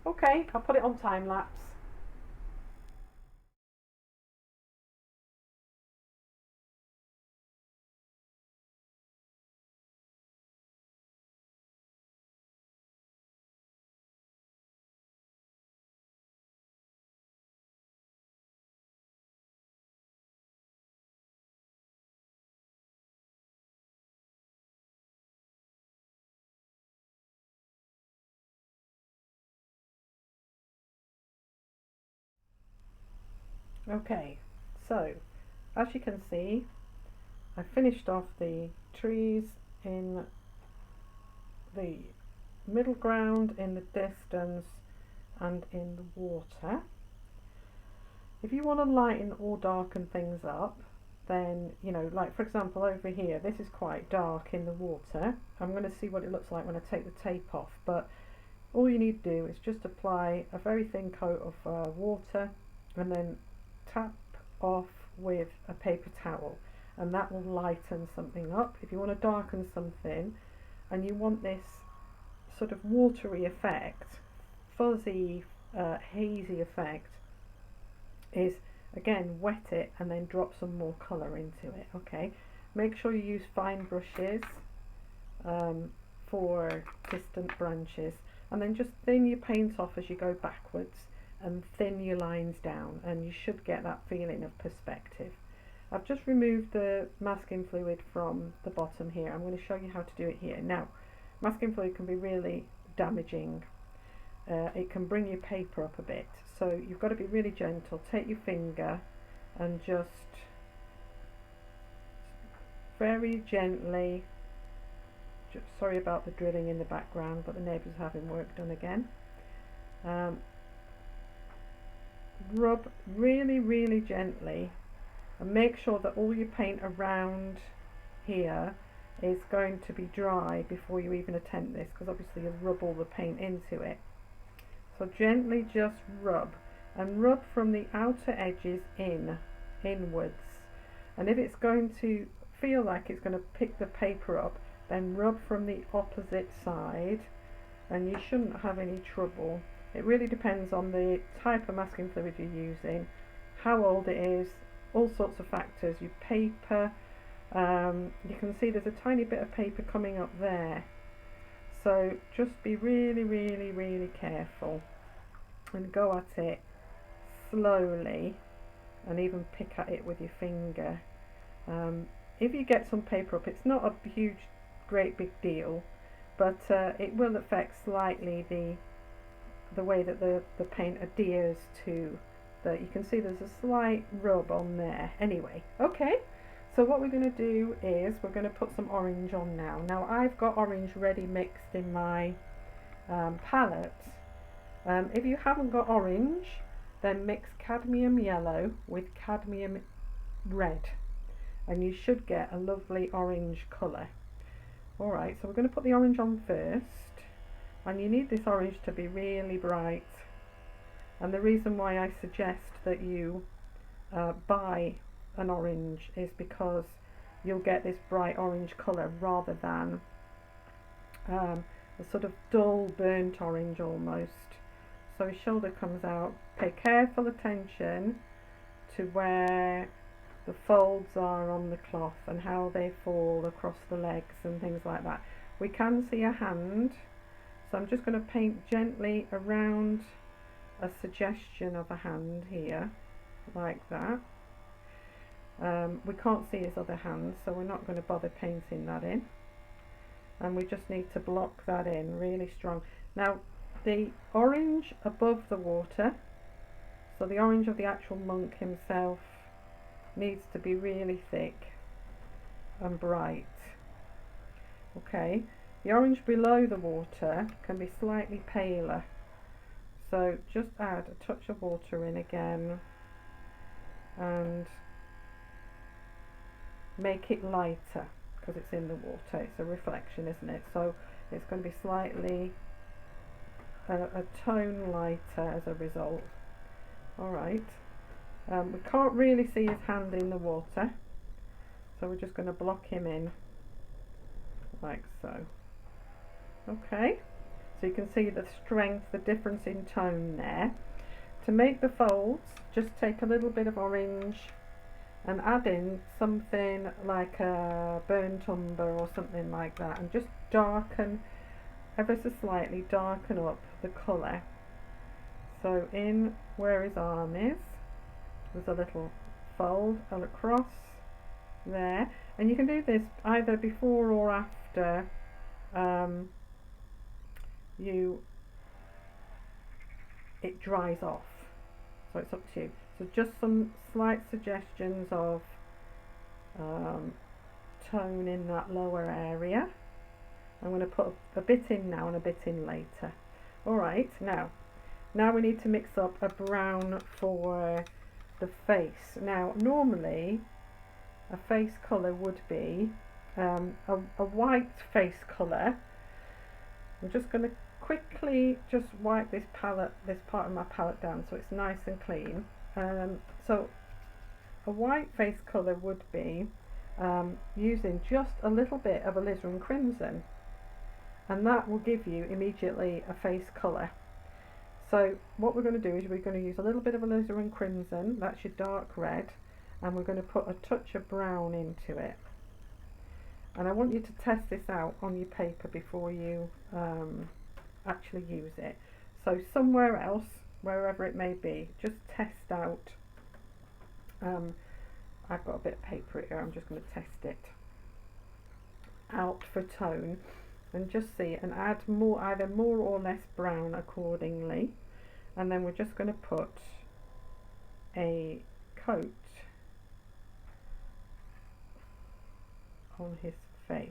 okay, I'll put it on time lapse. Okay, so as you can see, I finished off the trees in the middle ground, in the distance, and in the water. If you want to lighten or darken things up, then, you know, like for example over here, this is quite dark in the water. I'm going to see what it looks like when I take the tape off, but all you need to do is just apply a very thin coat of water and then tap off with a paper towel, and that will lighten something up. If you want to darken something and you want this sort of watery effect, fuzzy, hazy effect, is again wet it and then drop some more colour into it. Okay, make sure you use fine brushes for distant branches, and then just thin your paint off as you go backwards and thin your lines down, and you should get that feeling of perspective. I've just removed the masking fluid from the bottom here. I'm going to show you how to do it here. Now, masking fluid can be really damaging. It can bring your paper up a bit, so you've got to be really gentle. Take your finger and just very gently, sorry about the drilling in the background, but the neighbours are having work done again. rub really gently and make sure that all your paint around here is going to be dry before you even attempt this, because obviously you'll rub all the paint into it. So gently just rub, and rub from the outer edges inwards. And if it's going to feel like it's going to pick the paper up, then rub from the opposite side, and you shouldn't have any trouble. It really depends on the type of masking fluid you're using, how old it is, all sorts of factors. Your paper, you can see there's a tiny bit of paper coming up there, so just be really careful and go at it slowly, and even pick at it with your finger. If you get some paper up, it's not a huge great big deal, but it will affect slightly the way that the paint adheres to you can see there's a slight rub on there. Anyway, okay, so what we're going to do is we're going to put some orange on now. Now I've got orange ready mixed in my palette. If you haven't got orange, then mix cadmium yellow with cadmium red, and you should get a lovely orange colour. Alright, so we're going to put the orange on first, and you need this orange to be really bright. And the reason why I suggest that you buy an orange is because you'll get this bright orange colour rather than a sort of dull burnt orange almost. So his shoulder comes out. Pay careful attention to where the folds are on the cloth and how they fall across the legs and things like that. We can see a hand, so I'm just going to paint gently around a suggestion of a hand here, like that. We can't see his other hand, so we're not going to bother painting that in, and we just need to block that in really strong. Now the orange above the water, so the orange of the actual monk himself, needs to be really thick and bright. Okay, the orange below the water can be slightly paler, so just add a touch of water in again and make it lighter, because it's in the water, it's a reflection, isn't it? So it's going to be slightly a tone lighter as a result. Alright, we can't really see his hand in the water, so we're just going to block him in like so. Okay, so you can see the strength, the difference in tone there. To make the folds, just take a little bit of orange and add in something like a burnt umber or something like that, and just darken, ever so slightly darken up the colour. So in where his arm is, there's a little fold across there, and you can do this either before or after it dries off, so it's up to you. So just some slight suggestions of tone in that lower area. I'm going to put a bit in now and a bit in later. Alright, now we need to mix up a brown for the face. Now normally a face colour would be a white face colour. I'm just going to quickly just wipe this part of my palette down so it's nice and clean. So a white face colour would be using just a little bit of alizarin crimson, and that will give you immediately a face colour. So what we're going to do is we're going to use a little bit of alizarin crimson, that's your dark red, and we're going to put a touch of brown into it. And I want you to test this out on your paper before you actually use it. So somewhere else, wherever it may be, just test out. I've got a bit of paper here, I'm just going to test it out for tone and just see, and add more, either more or less brown accordingly. And then we're just going to put a coat on his face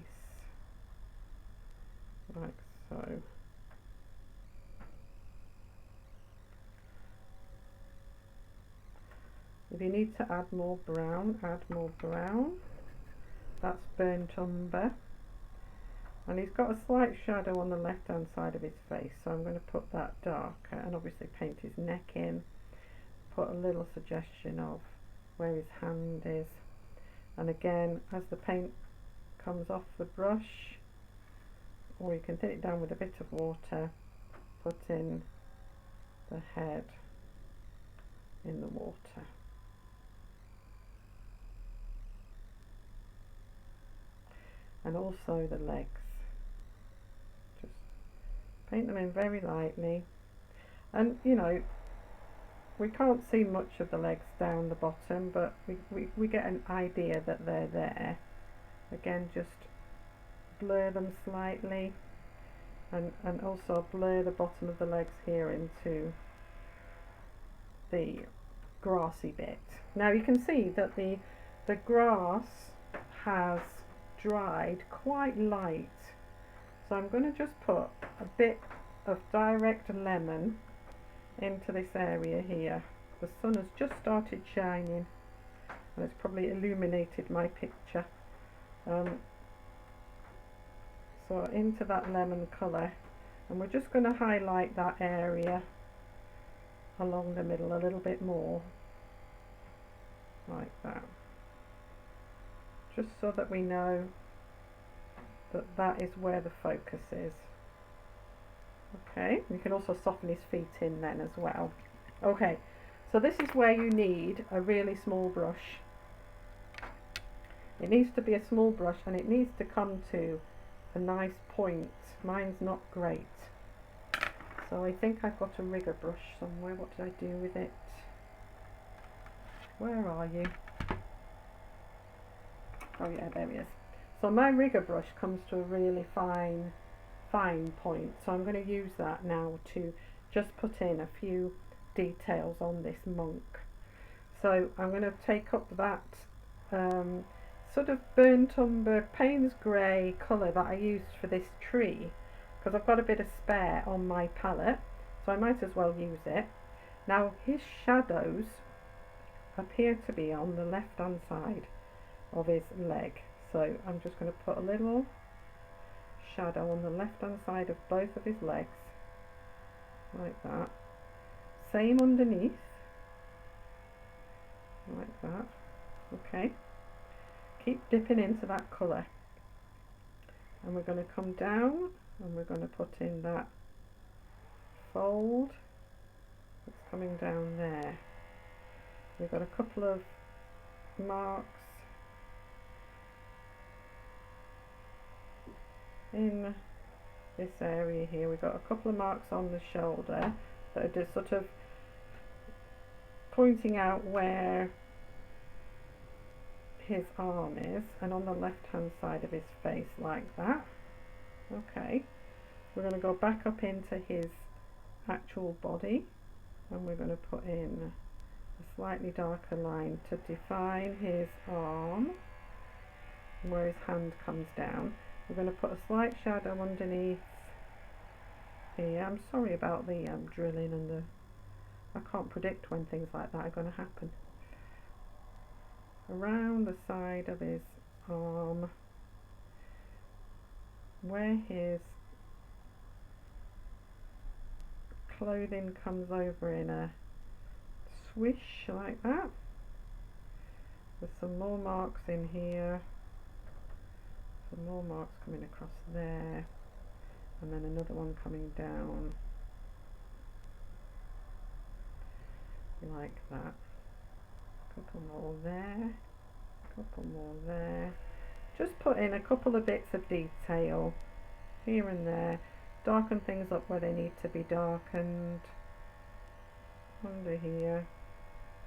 like so. If you need to add more brown, add more brown. That's burnt umber. And he's got a slight shadow on the left hand side of his face, so I'm going to put that darker and obviously paint his neck in. Put a little suggestion of where his hand is. And again, as the paint comes off the brush, or you can thin it down with a bit of water, put in the head in the water. And also the legs. Just paint them in very lightly. And you know, we can't see much of the legs down the bottom, but we get an idea that they're there. Again, just blur them slightly, and also blur the bottom of the legs here into the grassy bit. Now you can see that the grass has dried quite light, so I'm going to just put a bit of direct lemon into this area here. The sun has just started shining and it's probably illuminated my picture. So into that lemon colour, and we're just going to highlight that area along the middle a little bit more, like that, just so that we know that that is where the focus is. Okay, you can also soften his feet in then as well. Okay, so this is where you need a really small brush. It needs to be a small brush and it needs to come to a nice point. Mine's not great, so I think I've got a rigger brush somewhere. What did I do with it? Where are you? Oh yeah, there he is. So my rigger brush comes to a really fine point, so I'm going to use that now to just put in a few details on this monk. So I'm going to take up that sort of burnt umber Payne's grey colour that I used for this tree, because I've got a bit of spare on my palette, so I might as well use it. Now his shadows appear to be on the left hand side of his leg, so I'm just going to put a little shadow on the left hand side of both of his legs, like that. Same underneath, like that. Okay, keep dipping into that colour, and we're going to come down and we're going to put in that fold that's coming down there. We've got a couple of marks in this area here. We've got a couple of marks on the shoulder that are just sort of pointing out where his arm is, and on the left hand side of his face, like that. Okay, we're going to go back up into his actual body, and we're going to put in a slightly darker line to define his arm where his hand comes down. We're going to put a slight shadow underneath here. I'm sorry about the drilling and I can't predict when things like that are going to happen. Around the side of his arm, where his clothing comes over in a swish like that. There's some more marks in here, some more marks coming across there, and then another one coming down like that. Couple more there, couple more there. Just put in a couple of bits of detail here and there, darken things up where they need to be darkened. Under here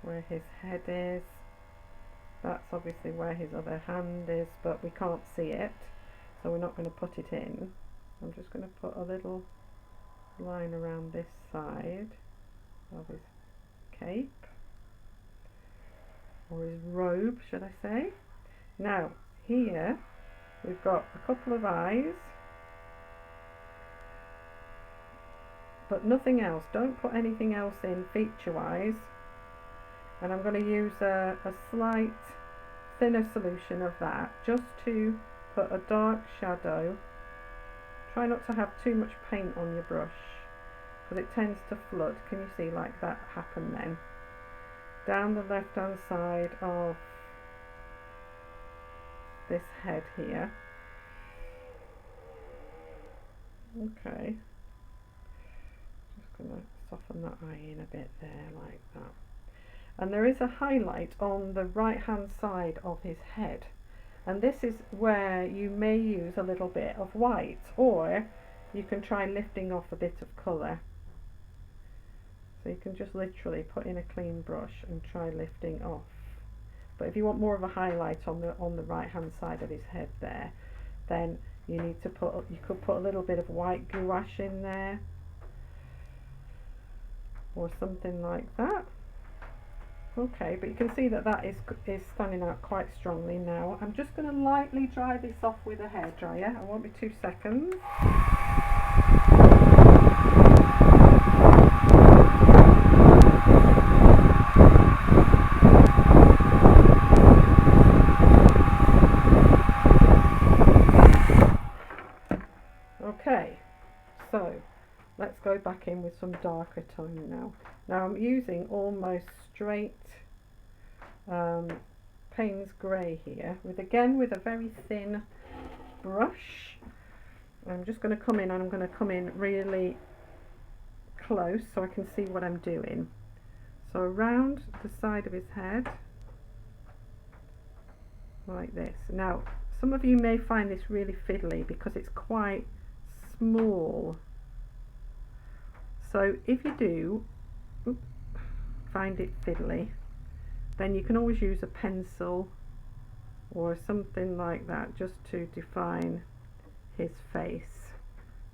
where his head is, that's obviously where his other hand is, but we can't see it, so we're not going to put it in. I'm just going to put a little line around this side of his cape, or his robe, should I say. Now here we've got a couple of eyes, but nothing else. Don't put anything else in feature wise and I'm going to use a slight thinner solution of that just to put a dark shadow. Try not to have too much paint on your brush because it tends to flood. Can you see like that happen then? Down the left hand side of this head here. Okay, just going to soften that eye in a bit there like that. And there is a highlight on the right hand side of his head, and this is where you may use a little bit of white, or you can try lifting off a bit of colour. So you can just literally put in a clean brush and try lifting off. But if you want more of a highlight on the right hand side of his head there, then you could put a little bit of white gouache in there or something like that. Okay, but you can see that that is standing out quite strongly now. I'm just going to lightly dry this off with a hairdryer. I won't be 2 seconds. Okay, so let's go back in with some darker tone now. Now I'm using almost straight Payne's grey here, with a very thin brush. I'm just going to come in, and I'm going to come in really close so I can see what I'm doing. So around the side of his head, like this. Now some of you may find this really fiddly because it's quite small. So if you do find it fiddly, then you can always use a pencil or something like that just to define his face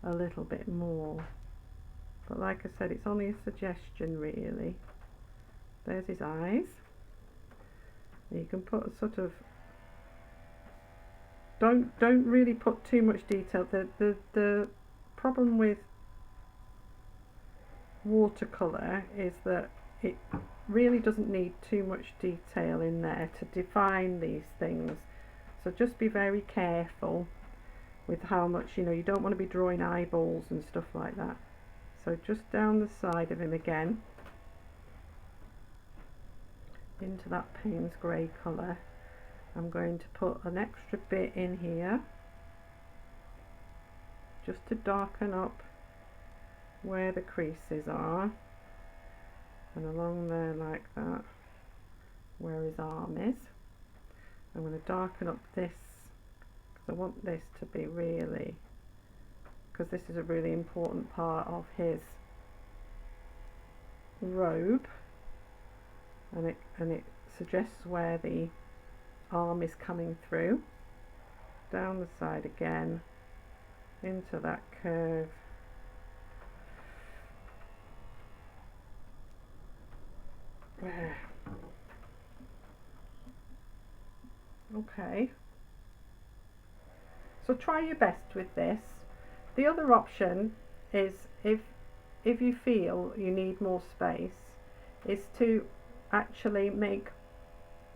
a little bit more. But like I said, it's only a suggestion really. There's his eyes. You can put a sort of, don't really put too much detail. The problem with watercolour is that it really doesn't need too much detail in there to define these things. So just be very careful with how much, you don't want to be drawing eyeballs and stuff like that. So just down the side of him again, into that Payne's grey colour. I'm going to put an extra bit in here just to darken up where the creases are, and along there like that where his arm is. I'm going to darken up this because I want this to be really, because this is a really important part of his robe, and it suggests where the arm is coming through. Down the side again into that curve. There. Okay, so try your best with this. The other option is, if you feel you need more space, is to actually make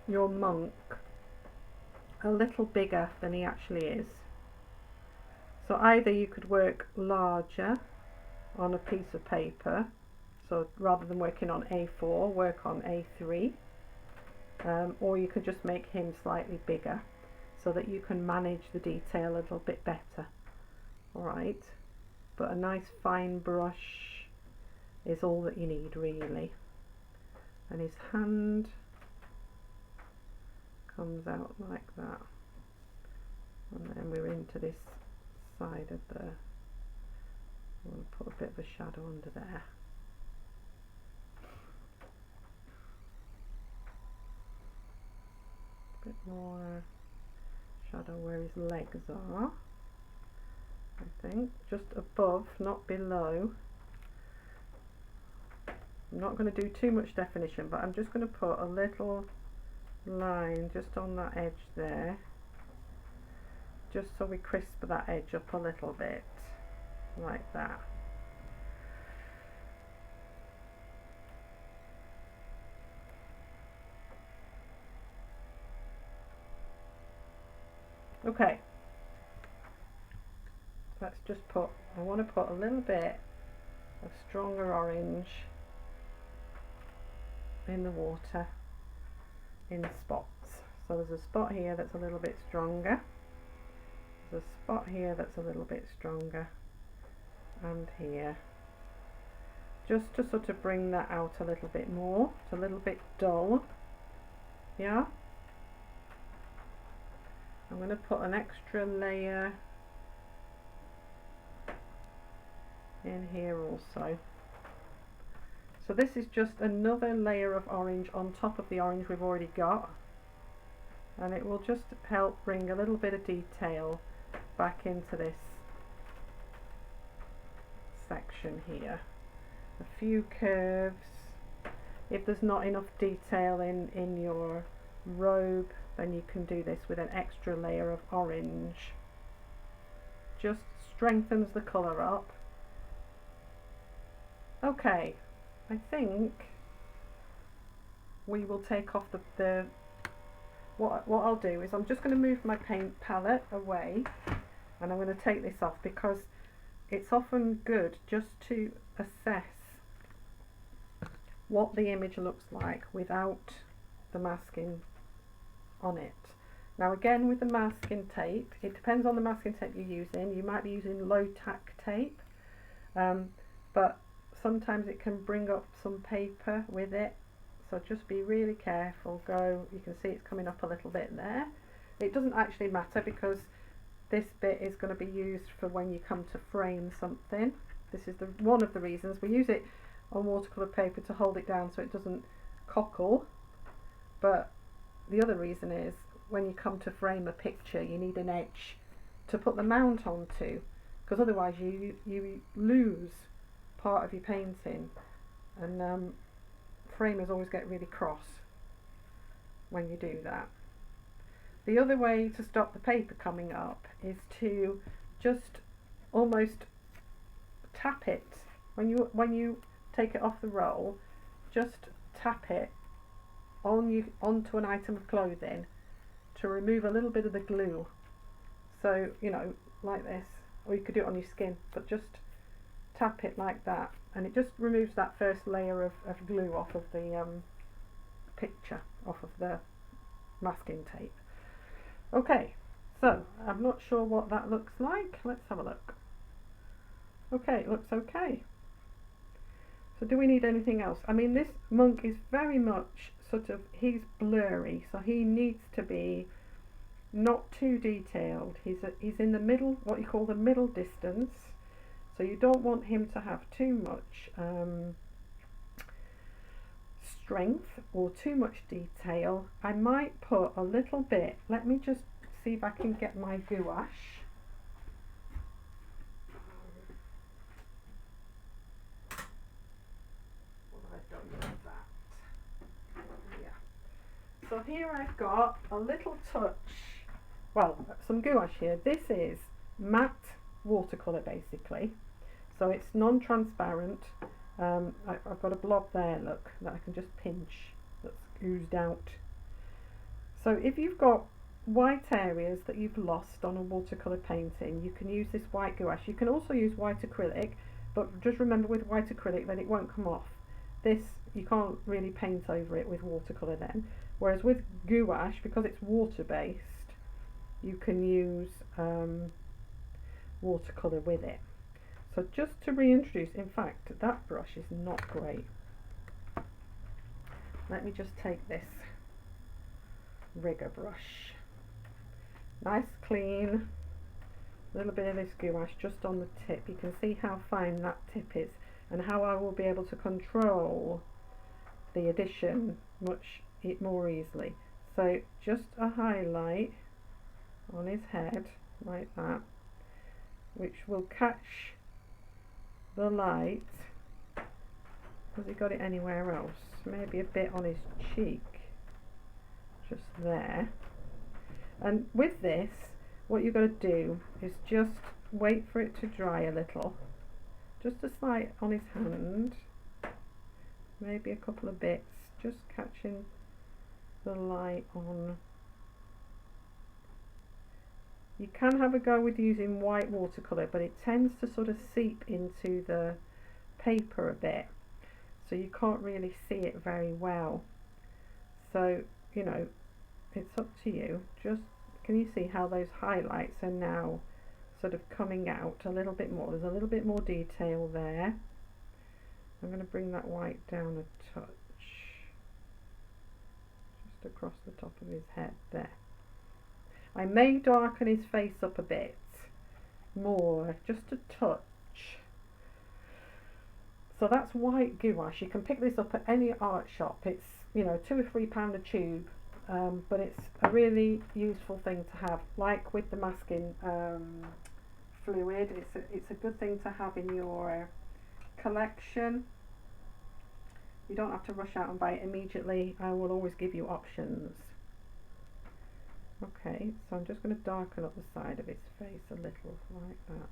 your monk a little bigger than he actually is. So either you could work larger on a piece of paper, so rather than working on A4, work on A3, or you could just make him slightly bigger so that you can manage the detail a little bit better. Alright, but a nice fine brush is all that you need really. And his hand comes out like that, and then we're into this side of the, we'll put a bit of a shadow under there. A bit more shadow where his legs are, I think, just above, not below. I'm not going to do too much definition, but I'm just going to put a little line just on that edge there, just so we crisp that edge up a little bit, like that. Okay, let's just put, I want to put a little bit of stronger orange in the water in spots. So there's a spot here that's a little bit stronger, there's a spot here that's a little bit stronger, and here, just to sort of bring that out a little bit more. It's a little bit dull, yeah. I'm going to put an extra layer in here also. So this is just another layer of orange on top of the orange we've already got, and it will just help bring a little bit of detail back into this section here. A few curves. If there's not enough detail in your robe, then you can do this with an extra layer of orange. Just strengthens the colour up. Okay, I think we will take off what I'll do is I'm just going to move my paint palette away, and I'm going to take this off because it's often good just to assess what the image looks like without the masking on it. Now again, with the masking tape, it depends on the masking tape you're using. You might be using low tack tape, but sometimes it can bring up some paper with it, so just be really careful. You can see it's coming up a little bit there. It doesn't actually matter because this bit is going to be used for when you come to frame something. This is one of the reasons we use it on watercolour paper, to hold it down so it doesn't cockle, but the other reason is when you come to frame a picture you need an edge to put the mount onto, because otherwise you lose part of your painting, and framers always get really cross when you do that. The other way to stop the paper coming up is to just almost tap it when you take it off the roll. Just tap it onto an item of clothing to remove a little bit of the glue. So, you know, like this, or you could do it on your skin, but just tap it like that, and it just removes that first layer of glue off of the picture, off of the masking tape. Okay, so I'm not sure what that looks like. Let's have a look. Okay, it looks okay. So do we need anything else? I mean, this monk is very much sort of, he's blurry, so he needs to be not too detailed. He's in the middle, what you call the middle distance, so you don't want him to have too much strength or too much detail. I might put a little bit, let me just see if I can get my gouache. So here I've got a little touch, well, some gouache here. This is matte watercolour basically, so it's non-transparent. I've got a blob there, look, that I can just pinch, that's oozed out. So if you've got white areas that you've lost on a watercolour painting, you can use this white gouache. You can also use white acrylic, but just remember with white acrylic then it won't come off. This, you can't really paint over it with watercolour then. Whereas with gouache, because it's water based, you can use watercolour with it. So just to reintroduce, in fact that brush is not great. Let me just take this rigger brush, nice clean, little bit of this gouache just on the tip. You can see how fine that tip is and how I will be able to control the addition much more easily. So just a highlight on his head like that, which will catch the light. Has he got it anywhere else? Maybe a bit on his cheek, just there. And with this, what you're going to do is just wait for it to dry a little, just a slight on his hand, maybe a couple of bits, just catching the light on You can have a go with using white watercolour, but it tends to sort of seep into the paper a bit, so you can't really see it very well. So, you know, it's up to you. Just, can you see how those highlights are now sort of coming out a little bit more? There's a little bit more detail there. I'm going to bring that white down a touch, just across the top of his head there. I may darken his face up a bit more, just a touch. So that's white gouache. You can pick this up at any art shop. It's, you know, £2 or £3 a tube, but it's a really useful thing to have. Like with the masking fluid, it's a good thing to have in your collection. You don't have to rush out and buy it immediately. I will always give you options. Okay, so I'm just going to darken up the side of his face a little, like that.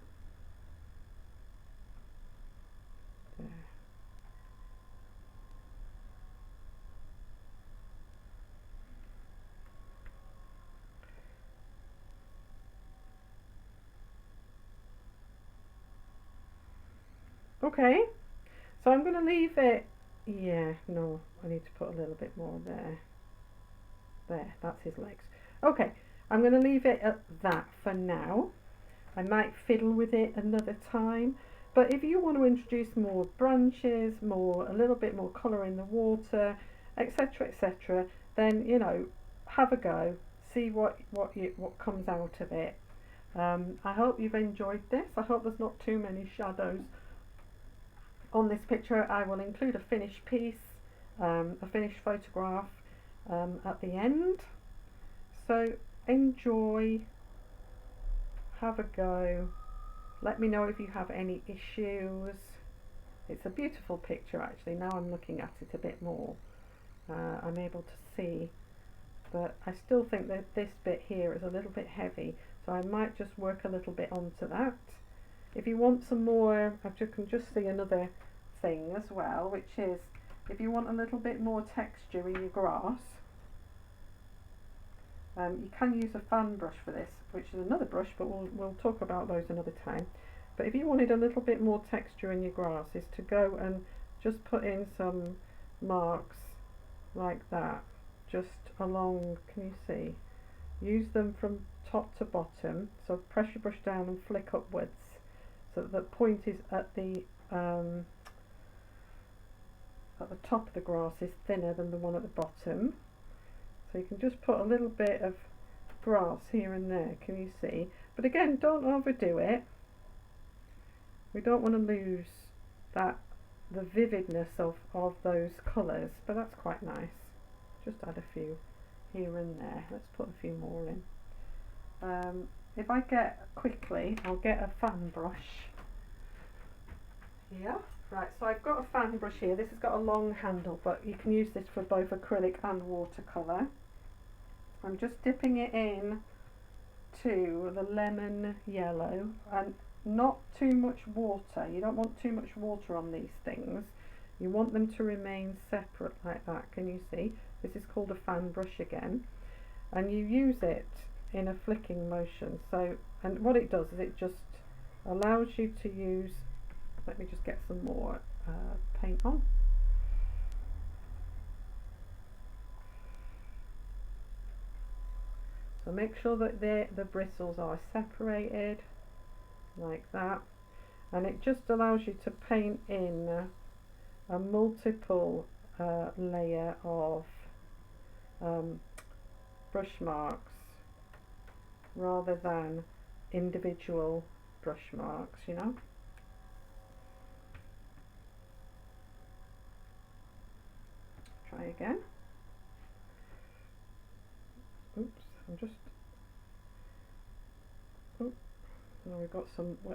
There. Okay, so I'm going to leave it, yeah, no, I need to put a little bit more there. There, that's his legs. Okay, I'm going to leave it at that for now. I might fiddle with it another time, but if you want to introduce more branches, a little bit more colour in the water, etc., etc., then, you know, have a go, see what comes out of it. I hope you've enjoyed this. I hope there's not too many shadows on this picture. I will include a finished piece, a finished photograph at the end. So enjoy, have a go, let me know if you have any issues. It's a beautiful picture actually. Now I'm looking at it a bit more, I'm able to see, but I still think that this bit here is a little bit heavy, so I might just work a little bit onto that. If you want some more, you can just see another thing as well, which is if you want a little bit more texture in your grass, you can use a fan brush for this, which is another brush, but we'll talk about those another time. But if you wanted a little bit more texture in your grass, is to go and just put in some marks like that, just along, can you see? Use them from top to bottom, so press your brush down and flick upwards, so that the point is at the top of the grass is thinner than the one at the bottom. So you can just put a little bit of grass here and there, can you see? But again, don't overdo it. We don't want to lose the vividness of those colours, but that's quite nice. Just add a few here and there. Let's put a few more in. If I get quickly, I'll get a fan brush here. Right, so I've got a fan brush here. This has got a long handle, but you can use this for both acrylic and watercolour. I'm just dipping it in to the lemon yellow, and not too much water. You don't want too much water on these things. You want them to remain separate like that. Can you see? This is called a fan brush again, and you use it in a flicking motion. So, and what it does is it just allows you to use, let me just get some more paint on. So make sure that the bristles are separated like that, and it just allows you to paint in a multiple layer of brush marks rather than individual brush marks, you know. Try again. Oops, I'm just. Oops. No,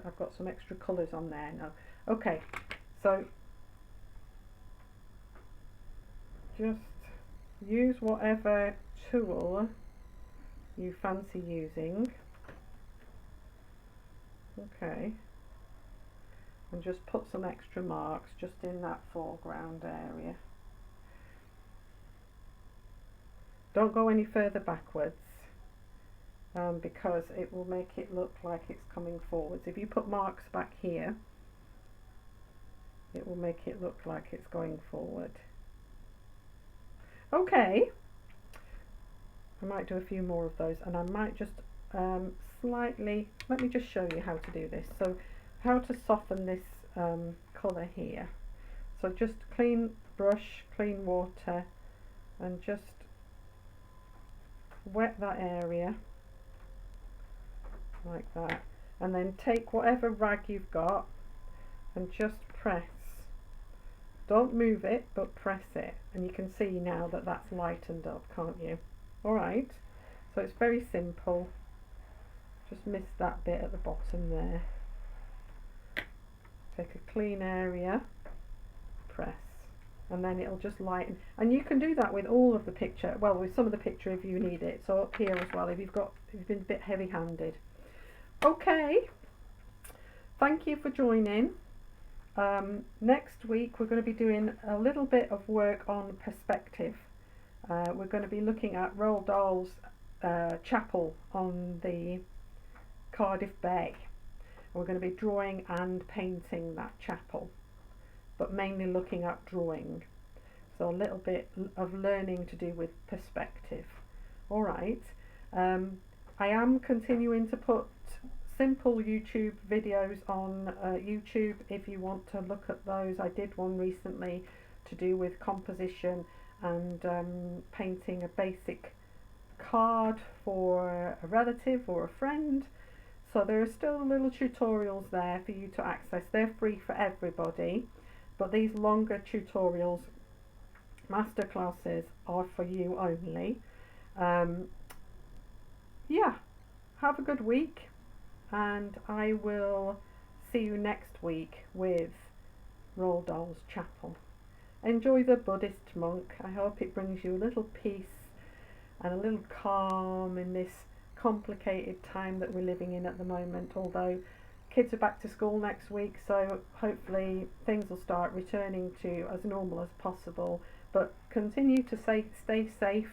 I've got some extra colours on there now. Okay, so just use whatever tool you fancy using. Okay, and just put some extra marks just in that foreground area. Don't go any further backwards. because it will make it look like it's coming forwards. If you put marks back here, it will make it look like it's going forward. Okay, I might do a few more of those, and I might just slightly, let me just show you how to do this. So how to soften this colour here. So just clean brush, clean water, and just wet that area like that, and then take whatever rag you've got and just press. Don't move it, but press it, and you can see now that that's lightened up, can't you? Alright, so it's very simple. Just missed that bit at the bottom there. Take a clean area, press, and then it'll just lighten. And you can do that with all of the picture, well, with some of the picture if you need it. So up here as well, if you've been a bit heavy-handed. Okay, thank you for joining. Next week we're going to be doing a little bit of work on perspective. We're going to be looking at Roald Dahl's chapel on the Cardiff Bay. We're going to be drawing and painting that chapel, but mainly looking at drawing. So a little bit of learning to do with perspective. Alright, I am continuing to put simple YouTube videos on YouTube if you want to look at those. I did one recently to do with composition and painting a basic card for a relative or a friend. So there are still little tutorials there for you to access. They're free for everybody, but these longer tutorials, masterclasses, are for you only. Yeah, have a good week, and I will see you next week with Roald Dahl's chapel. Enjoy the Buddhist monk. I hope it brings you a little peace and a little calm in this complicated time that we're living in at the moment, although kids are back to school next week, so hopefully things will start returning to as normal as possible. But continue to stay safe,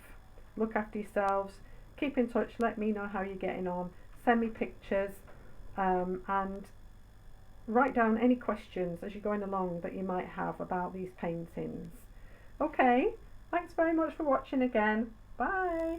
look after yourselves, keep in touch, let me know how you're getting on, send me pictures, and write down any questions as you're going along that you might have about these paintings. Okay, thanks very much for watching again. Bye.